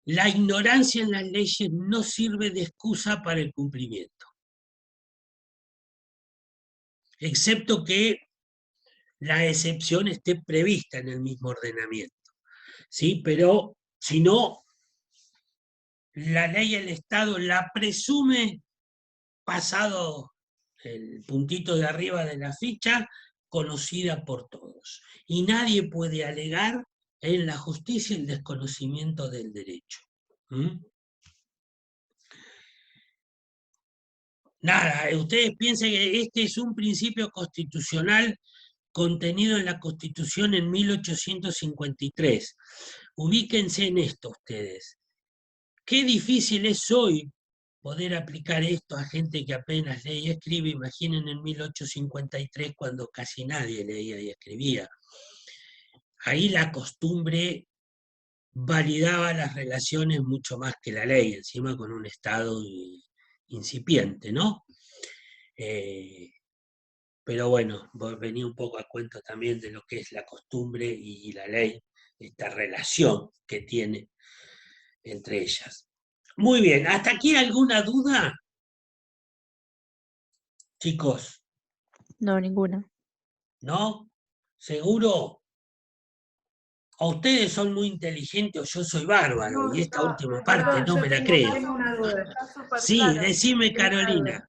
la ignorancia en las leyes no sirve de excusa para el cumplimiento, excepto que la excepción esté prevista en el mismo ordenamiento, ¿sí? Pero si no, la ley el Estado la presume pasado el puntito de arriba de la ficha, conocida por todos. Y nadie puede alegar en la justicia el desconocimiento del derecho. Nada, ustedes piensen que este es un principio constitucional contenido en la Constitución en 1853. Ubíquense en esto ustedes. Qué difícil es hoy poder aplicar esto a gente que apenas lee y escribe. Imaginen en 1853 cuando casi nadie leía y escribía. Ahí la costumbre validaba las relaciones mucho más que la ley, encima con un Estado incipiente, ¿no? Pero bueno, venía un poco a cuento también de lo que es la costumbre y la ley, esta relación que tiene entre ellas. Muy bien, ¿hasta aquí alguna duda? Chicos. No, ninguna. ¿No? ¿Seguro? O ustedes son muy inteligentes o yo soy bárbaro, No, y esta no, última parte perdón, no yo me la tengo creo. una duda. Está súper Sí, claro. decime, Tengo una Carolina.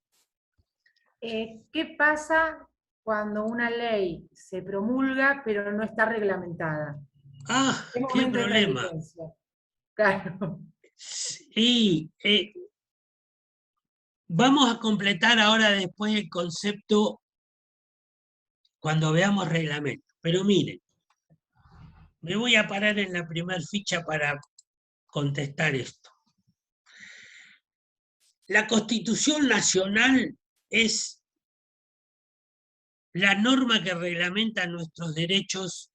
duda. ¿Qué pasa cuando una ley se promulga pero no está reglamentada? Ah, ¿Qué qué momento entra en problema. vigencia? Claro. Sí, vamos a completar ahora después el concepto cuando veamos reglamento. Pero miren, me voy a parar en la primera ficha para contestar esto. La Constitución Nacional es la norma que reglamenta nuestros derechos,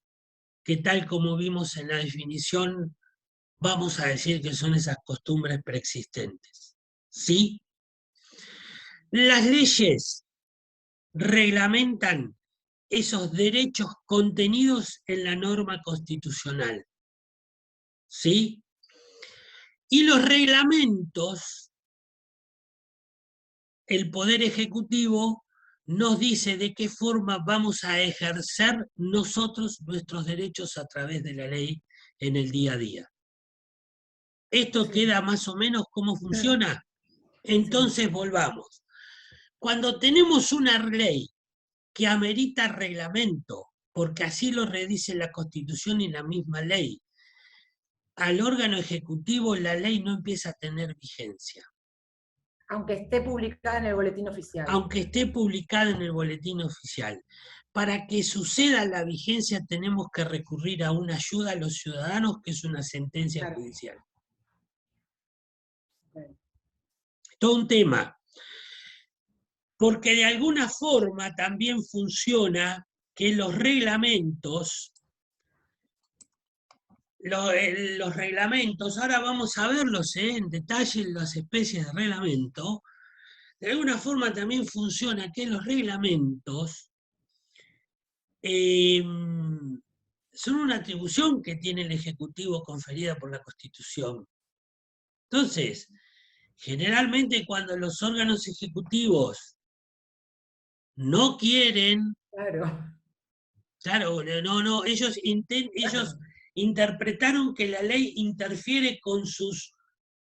que tal como vimos en la definición, vamos a decir que son esas costumbres preexistentes. ¿Sí? Las leyes reglamentan esos derechos contenidos en la norma constitucional. ¿Sí? Y los reglamentos, el Poder Ejecutivo nos dice de qué forma vamos a ejercer nosotros nuestros derechos a través de la ley en el día a día. ¿Esto queda más o menos cómo funciona? Entonces volvamos. Cuando tenemos una ley que amerita reglamento, porque así lo redice la Constitución y la misma ley, al órgano ejecutivo la ley no empieza a tener vigencia. Aunque esté publicada en el boletín oficial. Aunque esté publicada en el boletín oficial. Para que suceda la vigencia tenemos que recurrir a una ayuda a los ciudadanos, que es una sentencia judicial. Todo un tema. Porque de alguna forma también funciona que los reglamentos, ahora vamos a verlos en detalle, las especies de reglamento, de alguna forma también funciona que los reglamentos son una atribución que tiene el Ejecutivo conferida por la Constitución. Entonces, generalmente cuando los órganos ejecutivos no quieren, claro, ellos interpretaron que la ley interfiere con sus,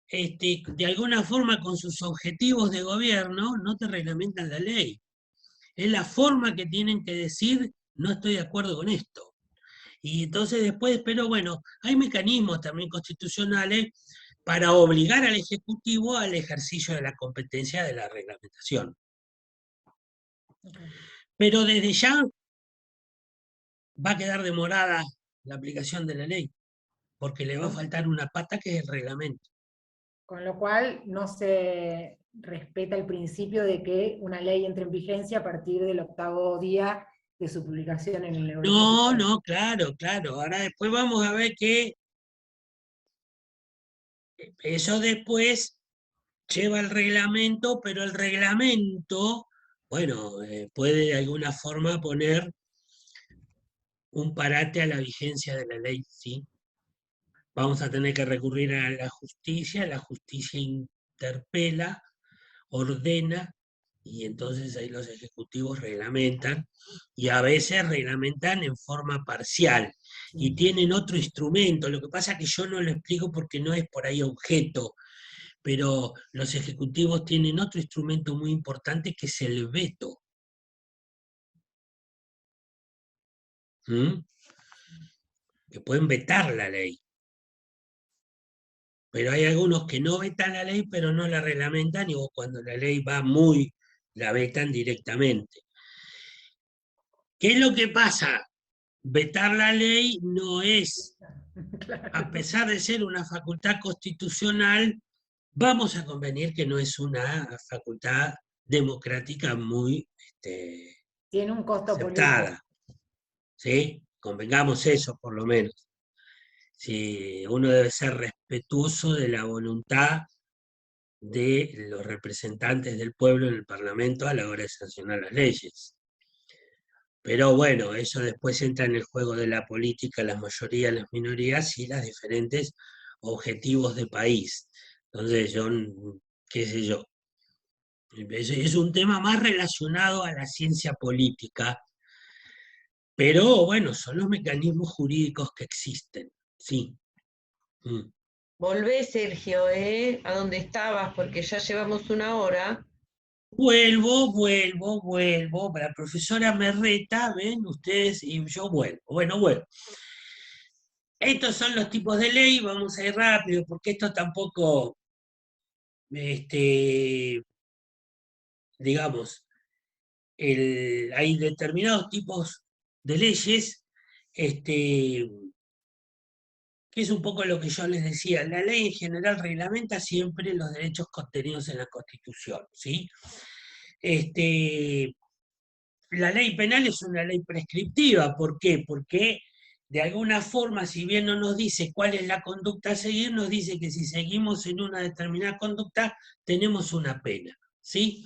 de alguna forma con sus objetivos de gobierno, no te reglamentan la ley. Es la forma que tienen que decir, no estoy de acuerdo con esto. Y entonces después, pero bueno, hay mecanismos también constitucionales para obligar al Ejecutivo al ejercicio de la competencia de la reglamentación. Pero desde ya va a quedar demorada la aplicación de la ley, porque le va a faltar una pata que es el reglamento. Con lo cual no se respeta el principio de que una ley entre en vigencia a partir del 8º día de su publicación en el Boletín. No, claro. Ahora después vamos a ver que eso después lleva el reglamento, pero el reglamento, bueno, puede de alguna forma poner un parate a la vigencia de la ley, ¿sí? Vamos a tener que recurrir a la justicia interpela, ordena, y entonces ahí los ejecutivos reglamentan, y a veces reglamentan en forma parcial, y tienen otro instrumento. Lo que pasa es que yo no lo explico porque no es por ahí objeto, pero los ejecutivos tienen otro instrumento muy importante que es el veto. Que pueden vetar la ley. Pero hay algunos que no vetan la ley, pero no la reglamentan, y cuando la ley va muy, la vetan directamente. ¿Qué es lo que pasa? Vetar la ley no es, a pesar de ser una facultad constitucional, vamos a convenir que no es una facultad democrática muy tiene un costo aceptada. político. ¿Sí? Convengamos eso, por lo menos. Sí, uno debe ser respetuoso de la voluntad de los representantes del pueblo en el Parlamento a la hora de sancionar las leyes. Pero bueno, eso después entra en el juego de la política, las mayorías, las minorías y los diferentes objetivos de país. Entonces, yo, qué sé yo, es un tema más relacionado a la ciencia política, pero bueno, son los mecanismos jurídicos que existen, sí. Volvé, Sergio, a donde estabas, porque ya llevamos 1 hora. Vuelvo. La profesora me reta, ven ustedes, y yo vuelvo. Bueno. Estos son los tipos de ley, vamos a ir rápido, porque esto tampoco, digamos, hay determinados tipos de leyes, que es un poco lo que yo les decía. La ley en general reglamenta siempre los derechos contenidos en la Constitución, ¿sí? La ley penal es una ley prescriptiva. ¿Por qué? Porque de alguna forma, si bien no nos dice cuál es la conducta a seguir, nos dice que si seguimos en una determinada conducta, tenemos una pena, ¿sí?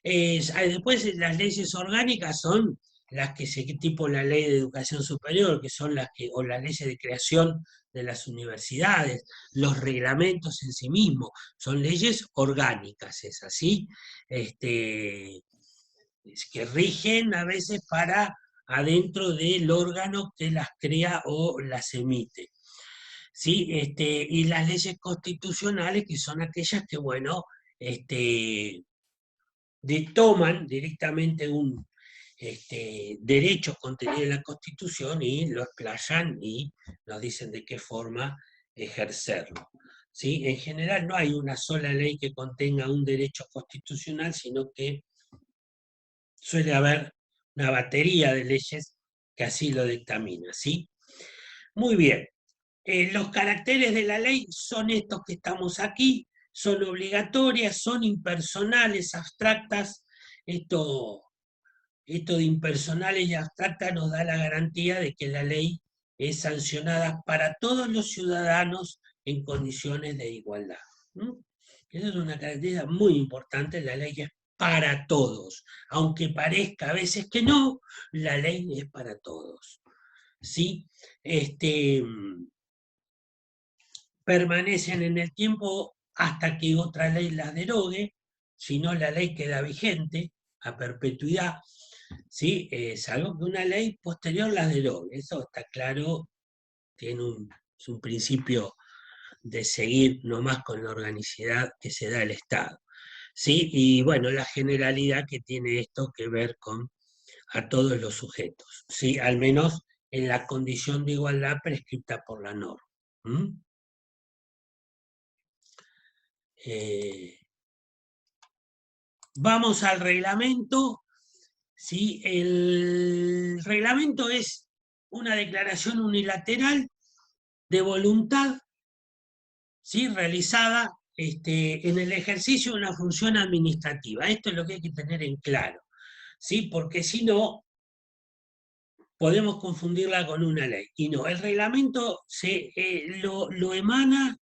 Después las leyes orgánicas son las que tipo la ley de educación superior, que son o las leyes de creación de las universidades, los reglamentos en sí mismos, son leyes orgánicas, es así, que rigen a veces para adentro del órgano que las crea o las emite. ¿Sí? Y las leyes constitucionales, que son aquellas que, bueno, toman directamente un derecho contenido en la Constitución y lo explayan y nos dicen de qué forma ejercerlo. ¿Sí? En general no hay una sola ley que contenga un derecho constitucional, sino que suele haber una batería de leyes que así lo dictamina, ¿sí? Muy bien. Los caracteres de la ley son estos que estamos aquí, son obligatorias, son impersonales, abstractas. Esto de impersonales y abstractas nos da la garantía de que la ley es sancionada para todos los ciudadanos en condiciones de igualdad. Esa es una característica muy importante, la ley es para todos. Aunque parezca a veces que no, la ley es para todos. ¿sí? Permanecen en el tiempo hasta que otra ley las derogue, si no la ley queda vigente a perpetuidad, ¿sí? Salvo que una ley posterior las derogue. Eso está claro, es un principio de seguir nomás con la organicidad que se da el Estado. ¿Sí? Y bueno, la generalidad que tiene esto que ver con a todos los sujetos, ¿sí? Al menos en la condición de igualdad prescripta por la norma. Vamos al reglamento. ¿Sí? El reglamento es una declaración unilateral de voluntad, ¿sí? Realizada en el ejercicio de una función administrativa. Esto es lo que hay que tener en claro, ¿sí? Porque si no, podemos confundirla con una ley. Y no, el reglamento lo emana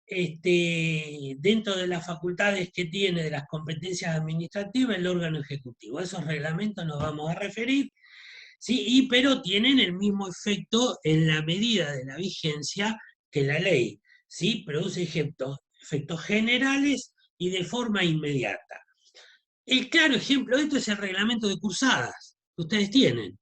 dentro de las facultades que tiene, de las competencias administrativas, el órgano ejecutivo. A esos reglamentos nos vamos a referir, ¿sí? Pero tienen el mismo efecto en la medida de la vigencia que la ley, ¿sí? Produce efectos generales y de forma inmediata. El claro ejemplo de esto es el reglamento de cursadas que ustedes tienen.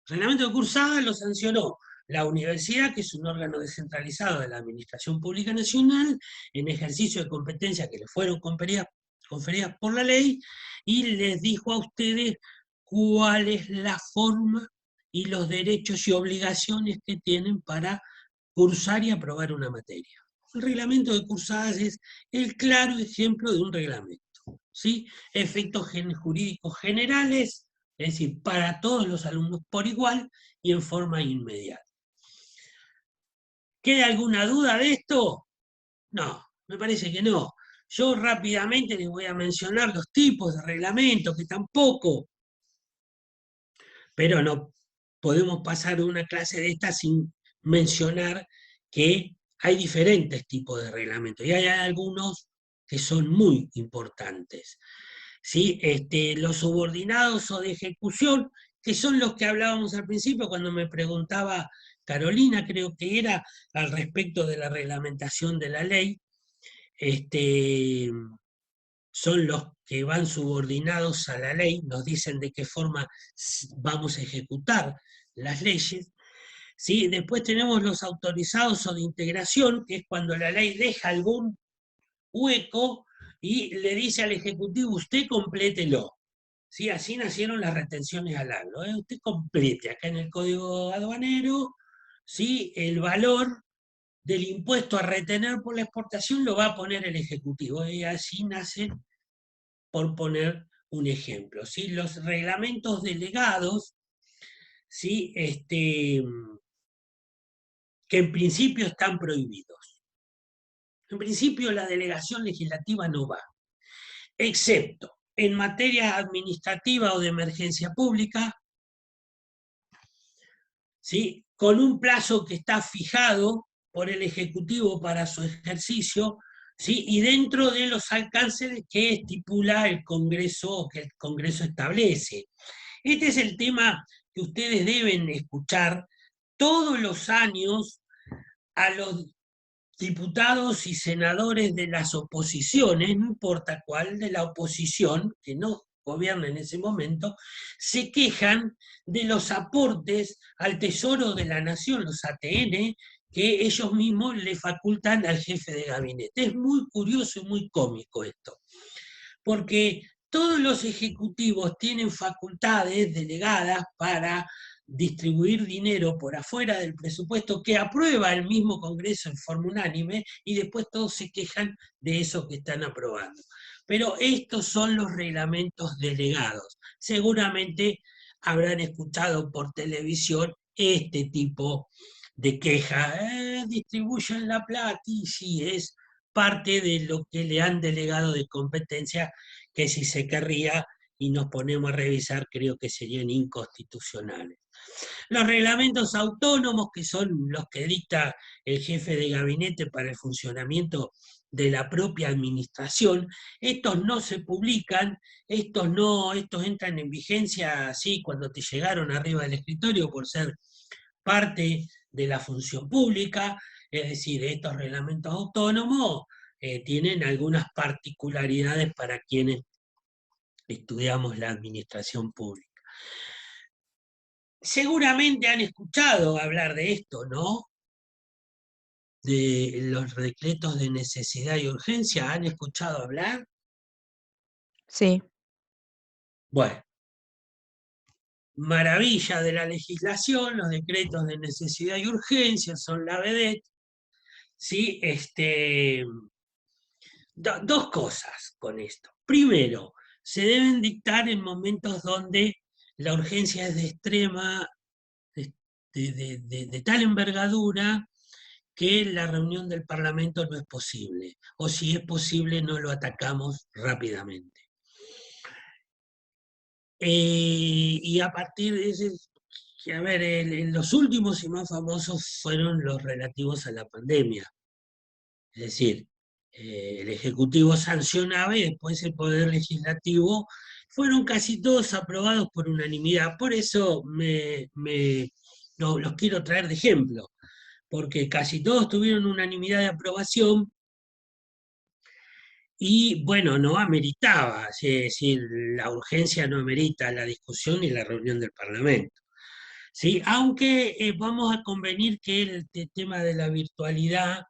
El reglamento de cursadas lo sancionó la universidad, que es un órgano descentralizado de la Administración Pública Nacional, en ejercicio de competencias que le fueron conferidas por la ley, y les dijo a ustedes cuál es la forma y los derechos y obligaciones que tienen para cursar y aprobar una materia. El reglamento de cursadas es el claro ejemplo de un reglamento, ¿sí? Efectos jurídicos generales, es decir, para todos los alumnos por igual y en forma inmediata. ¿Queda alguna duda de esto? No, me parece que no. Yo rápidamente les voy a mencionar los tipos de reglamentos, que tampoco, pero no podemos pasar una clase de esta sin mencionar que hay diferentes tipos de reglamentos y hay algunos que son muy importantes. ¿Sí? Los subordinados o de ejecución, que son los que hablábamos al principio cuando me preguntaba Carolina, creo que era, al respecto de la reglamentación de la ley, son los que van subordinados a la ley, nos dicen de qué forma vamos a ejecutar las leyes. ¿Sí? Después tenemos los autorizados o de integración, que es cuando la ley deja algún hueco y le dice al Ejecutivo, usted complételo. ¿Sí? Así nacieron las retenciones al agro. Usted complete acá en el Código Aduanero, ¿sí? El valor del impuesto a retener por la exportación lo va a poner el Ejecutivo. Y así nacen, por poner un ejemplo. ¿Sí? Los reglamentos delegados, ¿sí? Que en principio están prohibidos. En principio la delegación legislativa no va, excepto en materia administrativa o de emergencia pública, ¿sí? Con un plazo que está fijado por el Ejecutivo para su ejercicio, ¿sí? Y dentro de los alcances que estipula el Congreso o que el Congreso establece. Este es el tema que ustedes deben escuchar todos los años a los diputados y senadores de las oposiciones, no importa cuál, de la oposición, que no gobierna en ese momento, se quejan de los aportes al Tesoro de la Nación, los ATN, que ellos mismos le facultan al jefe de gabinete. Es muy curioso y muy cómico esto, porque todos los ejecutivos tienen facultades delegadas para distribuir dinero por afuera del presupuesto que aprueba el mismo Congreso en forma unánime y después todos se quejan de eso que están aprobando. Pero estos son los reglamentos delegados. Seguramente habrán escuchado por televisión este tipo de queja. Distribuyen la plata y sí, es parte de lo que le han delegado de competencia, que si se querría y nos ponemos a revisar, creo que serían inconstitucionales. Los reglamentos autónomos, que son los que dicta el jefe de gabinete para el funcionamiento de la propia administración, estos no se publican, estos entran en vigencia así cuando te llegaron arriba del escritorio por ser parte de la función pública, es decir, estos reglamentos autónomos tienen algunas particularidades para quienes estudiamos la administración pública. Seguramente han escuchado hablar de esto, ¿no? De los decretos de necesidad y urgencia, ¿han escuchado hablar? Sí. Bueno, maravilla de la legislación, los decretos de necesidad y urgencia son la vedette, ¿sí? Dos cosas con esto. Primero, se deben dictar en momentos donde la urgencia es de extrema, de tal envergadura que la reunión del Parlamento no es posible, o si es posible no lo atacamos rápidamente. Y a partir de ese, a ver, los últimos y más famosos fueron los relativos a la pandemia. Es decir, el Ejecutivo sancionaba y después el Poder Legislativo, fueron casi todos aprobados por unanimidad. Por eso los quiero traer de ejemplo, porque casi todos tuvieron unanimidad de aprobación y, bueno, no ameritaba, es decir, la urgencia no amerita la discusión y la reunión del Parlamento. ¿Sí? Aunque vamos a convenir que el tema de la virtualidad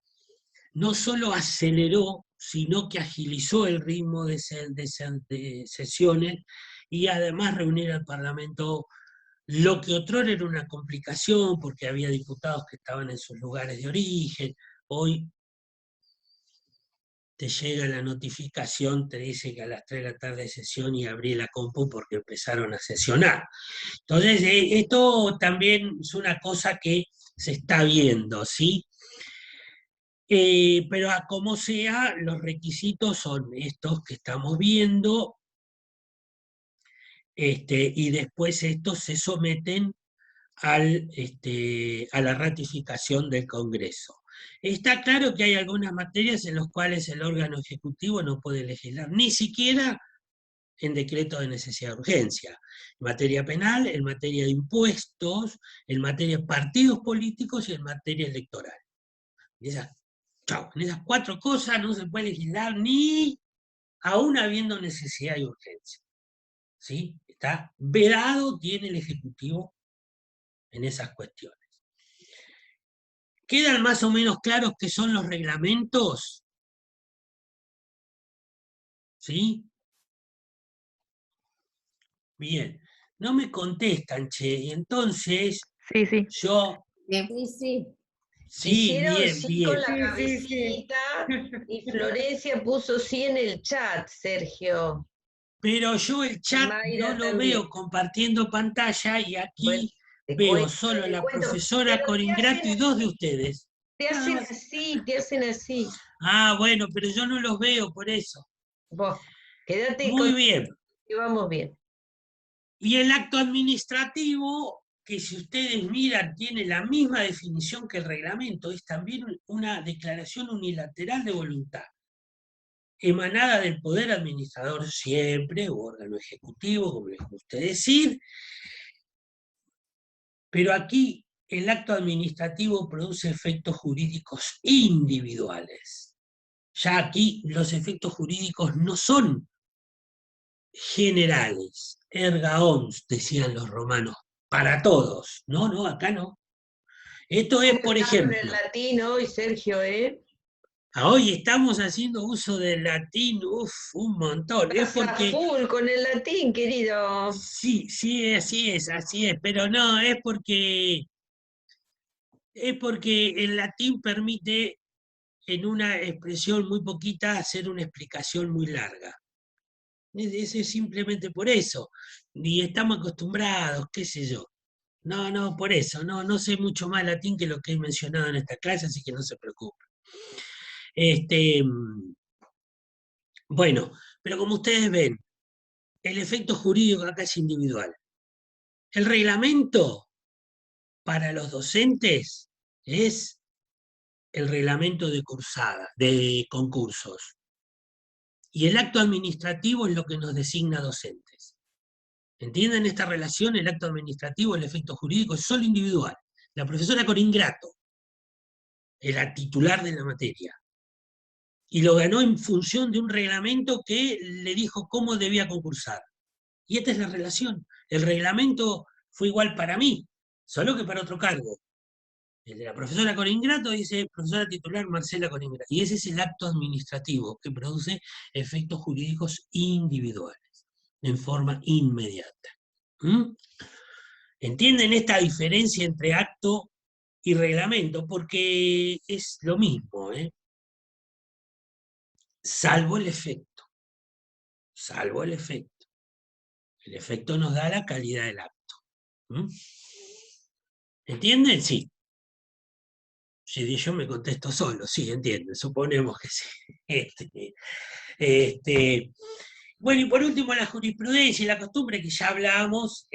no solo aceleró, sino que agilizó el ritmo de sesiones y además reunir al Parlamento, lo que otrora era una complicación porque había diputados que estaban en sus lugares de origen. Hoy te llega la notificación, te dice que a las 3 de la tarde es sesión y abrí la compu porque empezaron a sesionar. Entonces, esto también es una cosa que se está viendo, ¿sí? Pero a como sea, los requisitos son estos que estamos viendo, y después estos se someten a la ratificación del Congreso. Está claro que hay algunas materias en las cuales el órgano ejecutivo no puede legislar, ni siquiera en decreto de necesidad de urgencia. En materia penal, en materia de impuestos, en materia de partidos políticos y en materia electoral. En esas 4 cosas no se puede legislar ni aún habiendo necesidad y urgencia. ¿Sí? Está vedado, tiene el Ejecutivo en esas cuestiones. ¿Quedan más o menos claros qué son los reglamentos? ¿Sí? Bien. No me contestan, che, y entonces Sí, sí. yo... Sí, sí. Sí, Hicieron bien, sí bien. con la Sí, sí, sí. cabecita y Florencia puso sí en el chat, Sergio. Pero yo el chat Mayra no lo también. veo compartiendo pantalla y aquí Bueno, te veo cuento, solo a te la cuento. profesora Pero Coringrato y 2 de ustedes. te Nada hacen más. así, te hacen así. Ah, bueno, pero yo no los veo por eso. Vos, quédate Muy con bien. que vamos bien. Y el acto administrativo, que si ustedes miran, tiene la misma definición que el reglamento, es también una declaración unilateral de voluntad, emanada del poder administrador siempre, o órgano ejecutivo, como les guste decir, pero aquí el acto administrativo produce efectos jurídicos individuales. Ya aquí los efectos jurídicos no son generales, erga omnes, decían los romanos, para todos. No, no, acá no. Esto es, por ejemplo, el latín hoy, Sergio, hoy estamos haciendo uso del latín, un montón. Es Estás a porque... full con el latín, querido. Sí, sí, así es, pero no, es porque el latín permite en una expresión muy poquita hacer una explicación muy larga. Es simplemente por eso. Y estamos acostumbrados, qué sé yo. No, por eso. No sé mucho más latín que lo que he mencionado en esta clase, así que no se preocupen. Bueno, pero como ustedes ven, el efecto jurídico acá es individual. El reglamento para los docentes es el reglamento de cursada, de concursos. Y el acto administrativo es lo que nos designa docentes. ¿Entienden esta relación? El acto administrativo, el efecto jurídico es solo individual. La profesora Coringrato era titular de la materia. Y lo ganó en función de un reglamento que le dijo cómo debía concursar. Y esta es la relación. El reglamento fue igual para mí, solo que para otro cargo. El de la profesora Coringrato dice profesora titular Marcela Coringrato. Y ese es el acto administrativo que produce efectos jurídicos individuales, en forma inmediata. ¿Mm? ¿Entienden esta diferencia entre acto y reglamento? Porque es lo mismo, salvo el efecto. Salvo el efecto. El efecto nos da la calidad del acto. ¿Mm? ¿Entienden? Sí. Si yo me contesto solo, sí, entienden, suponemos que sí. Bueno, y por último, la jurisprudencia y la costumbre, que ya hablábamos,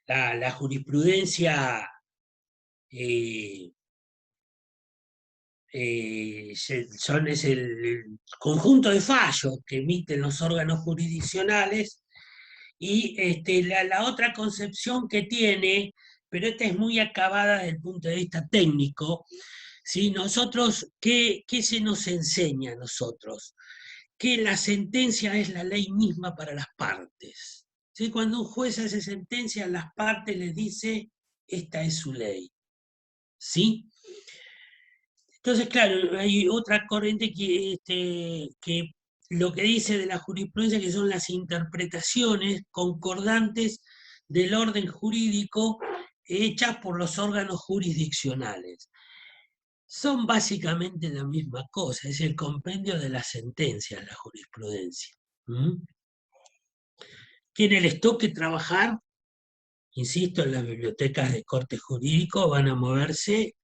la jurisprudencia es el conjunto de fallos que emiten los órganos jurisdiccionales, y la otra concepción que tiene, pero esta es muy acabada desde el punto de vista técnico, ¿sí? Nosotros, ¿qué se nos enseña a nosotros? Que la sentencia es la ley misma para las partes. ¿Sí? Cuando un juez hace sentencia, a las partes les dice, esta es su ley. ¿Sí? Entonces, claro, hay otra corriente que lo que dice de la jurisprudencia, que son las interpretaciones concordantes del orden jurídico hechas por los órganos jurisdiccionales. Son básicamente la misma cosa, es el compendio de las sentencias, la jurisprudencia. Quienes les toque trabajar, insisto, en las bibliotecas de corte jurídico, van a moverse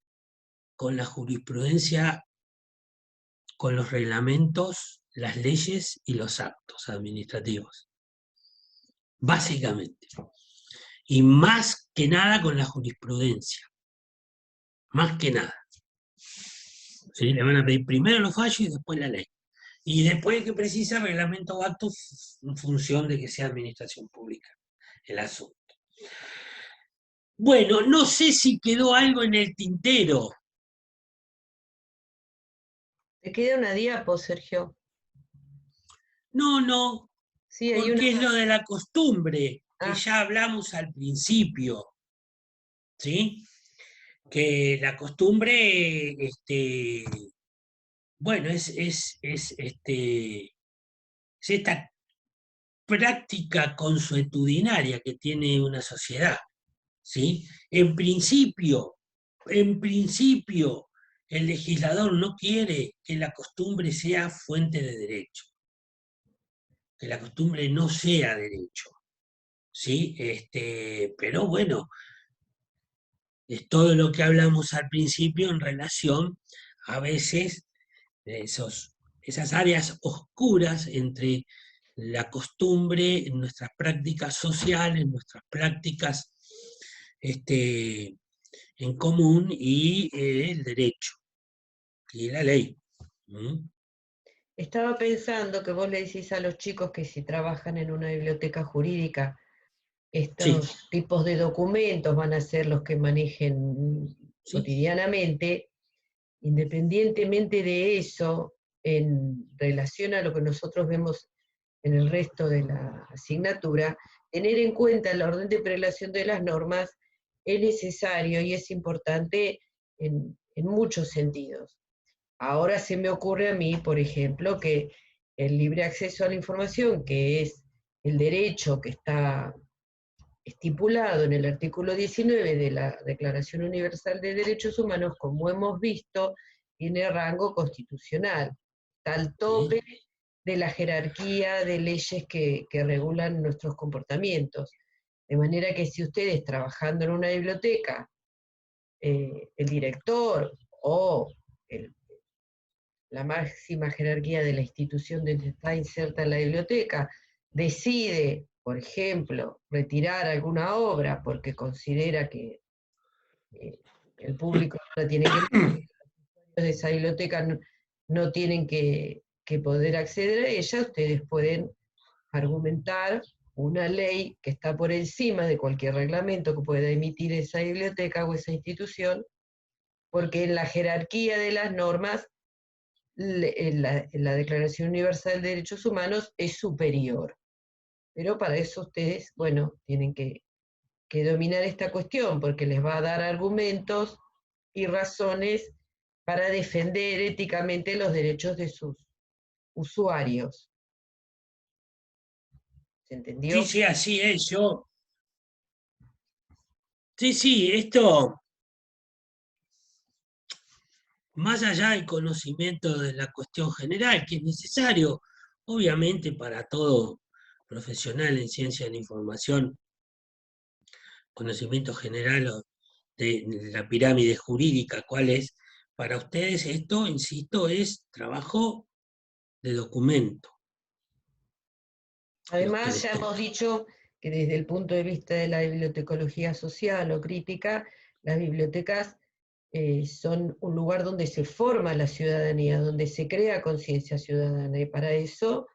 con la jurisprudencia, con los reglamentos, las leyes y los actos administrativos. Básicamente. Y más que nada con la jurisprudencia. Más que nada. ¿Sí? Le van a pedir primero los fallos y después la ley. Y después que precisa reglamento o acto en función de que sea administración pública el asunto. Bueno, no sé si quedó algo en el tintero. ¿Te queda una diapo, Sergio? No, Sí, hay porque una. es lo de la costumbre, que Ah. ya hablamos al principio, ¿sí? Que la costumbre, bueno, es esta práctica consuetudinaria que tiene una sociedad, ¿sí? En principio, el legislador no quiere que la costumbre sea fuente de derecho, que la costumbre no sea derecho, ¿sí? Pero bueno, es todo lo que hablamos al principio en relación a veces esas áreas oscuras entre la costumbre, nuestras prácticas sociales, nuestras prácticas en común y el derecho y la ley. Estaba pensando que vos le decís a los chicos que si trabajan en una biblioteca jurídica, estos tipos de documentos van a ser los que manejen cotidianamente. Independientemente de eso, en relación a lo que nosotros vemos en el resto de la asignatura, tener en cuenta la orden de prelación de las normas es necesario y es importante en muchos sentidos. Ahora se me ocurre a mí, por ejemplo, que el libre acceso a la información, que es el derecho que está estipulado en el artículo 19 de la Declaración Universal de Derechos Humanos, como hemos visto, tiene rango constitucional. Está al tope de la jerarquía de leyes que regulan nuestros comportamientos. De manera que si ustedes trabajando en una biblioteca, el director o la máxima jerarquía de la institución donde está inserta la biblioteca decide, por ejemplo, retirar alguna obra porque considera que el público no la tiene que leer, de esa biblioteca no tienen que poder acceder a ella, ustedes pueden argumentar una ley que está por encima de cualquier reglamento que pueda emitir esa biblioteca o esa institución, porque en la jerarquía de las normas, la Declaración Universal de Derechos Humanos es superior. Pero para eso ustedes, bueno, tienen que dominar esta cuestión, porque les va a dar argumentos y razones para defender éticamente los derechos de sus usuarios. ¿Se entendió? Sí, sí, así es. Sí, esto, más allá del conocimiento de la cuestión general, que es necesario, obviamente, para todo profesional en ciencia de la información, conocimiento general de la pirámide jurídica, cuál es, para ustedes esto, insisto, es trabajo de documento. Además, ya hemos dicho que desde el punto de vista de la bibliotecología social o crítica, las bibliotecas son un lugar donde se forma la ciudadanía, donde se crea conciencia ciudadana, y para eso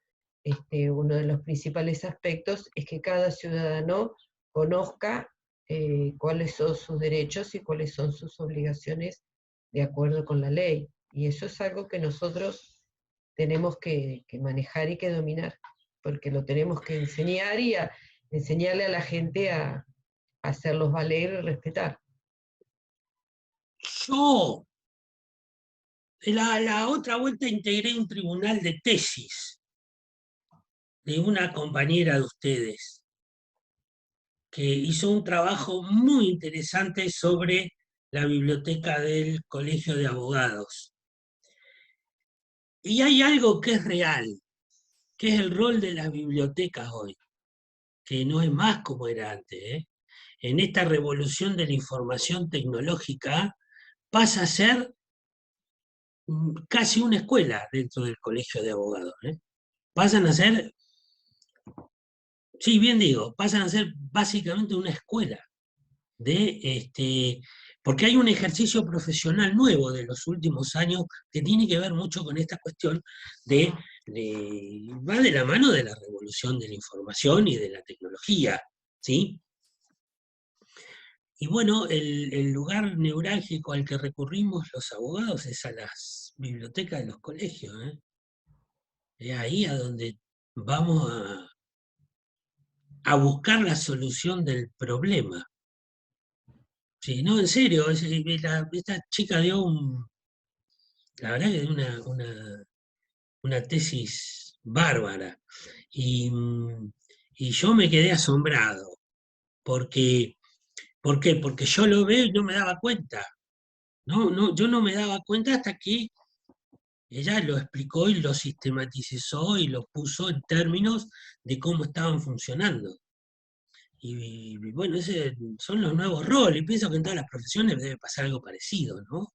uno de los principales aspectos es que cada ciudadano conozca cuáles son sus derechos y cuáles son sus obligaciones de acuerdo con la ley. Y eso es algo que nosotros tenemos que manejar y que dominar, porque lo tenemos que enseñar y enseñarle a la gente a hacerlos valer y respetar. Yo, la otra vuelta integré un tribunal de tesis de una compañera de ustedes, que hizo un trabajo muy interesante sobre la biblioteca del Colegio de Abogados. Y hay algo que es real, que es el rol de las bibliotecas hoy, que no es más como era antes, ¿eh? En esta revolución de la información tecnológica pasa a ser casi una escuela dentro del Colegio de Abogados, ¿eh? Pasan a ser, sí, bien digo, pasan a ser básicamente una escuela porque hay un ejercicio profesional nuevo de los últimos años que tiene que ver mucho con esta cuestión va de la mano de la revolución de la información y de la tecnología, ¿sí? Y bueno, el lugar neurálgico al que recurrimos los abogados es a las bibliotecas de los colegios, ¿eh? Es ahí a donde vamos a buscar la solución del problema. Sí, no, en serio, esta chica dio la verdad que dio una tesis bárbara. Y yo me quedé asombrado, porque, ¿por qué? Porque yo lo veo y no me daba cuenta. Yo no me daba cuenta hasta que ella lo explicó y lo sistematizó y lo puso en términos de cómo estaban funcionando. Y bueno, esos son los nuevos roles. Y pienso que en todas las profesiones debe pasar algo parecido, ¿no?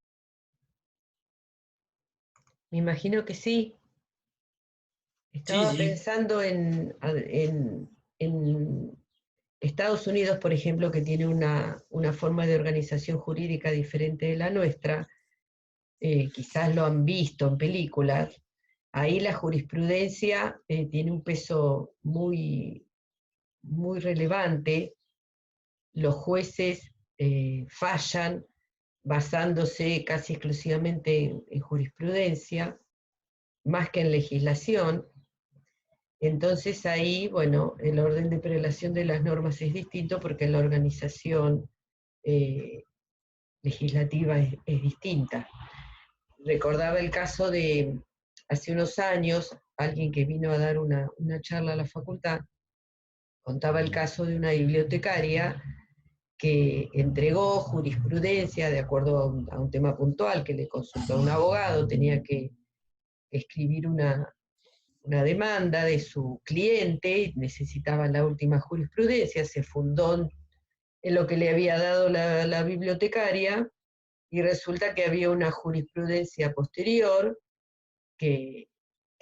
Me imagino que sí. Estaba Sí. pensando en Estados Unidos, por ejemplo, que tiene una forma de organización jurídica diferente de la nuestra. Quizás lo han visto en películas. Ahí la jurisprudencia tiene un peso muy, muy relevante. Los jueces fallan basándose casi exclusivamente en jurisprudencia, más que en legislación. Entonces ahí, bueno, el orden de prelación de las normas es distinto porque la organización legislativa es distinta. Recordaba el caso de hace unos años, alguien que vino a dar una charla a la facultad, contaba el caso de una bibliotecaria que entregó jurisprudencia de acuerdo a un tema puntual que le consultó a un abogado, tenía que escribir una demanda de su cliente y necesitaba la última jurisprudencia, se fundó en lo que le había dado la bibliotecaria y resulta que había una jurisprudencia posterior que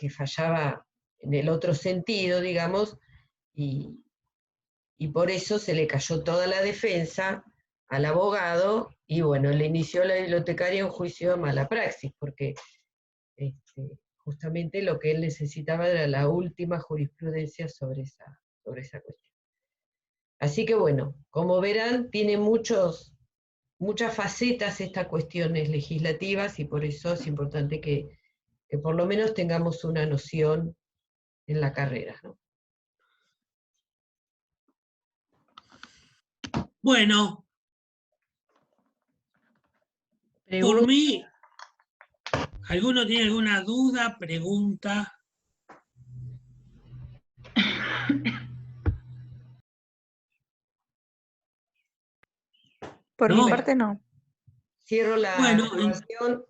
fallaba en el otro sentido, digamos, y por eso se le cayó toda la defensa al abogado y bueno, le inició a la bibliotecaria un juicio de mala praxis, porque justamente lo que él necesitaba era la última jurisprudencia sobre sobre esa cuestión. Así que bueno, como verán, tiene muchas facetas estas cuestiones legislativas y por eso es importante que por lo menos tengamos una noción en la carrera, ¿no? Bueno, por mí, ¿alguno tiene alguna duda, pregunta? Por ¿No? mi parte no. Cierro la Bueno, grabación.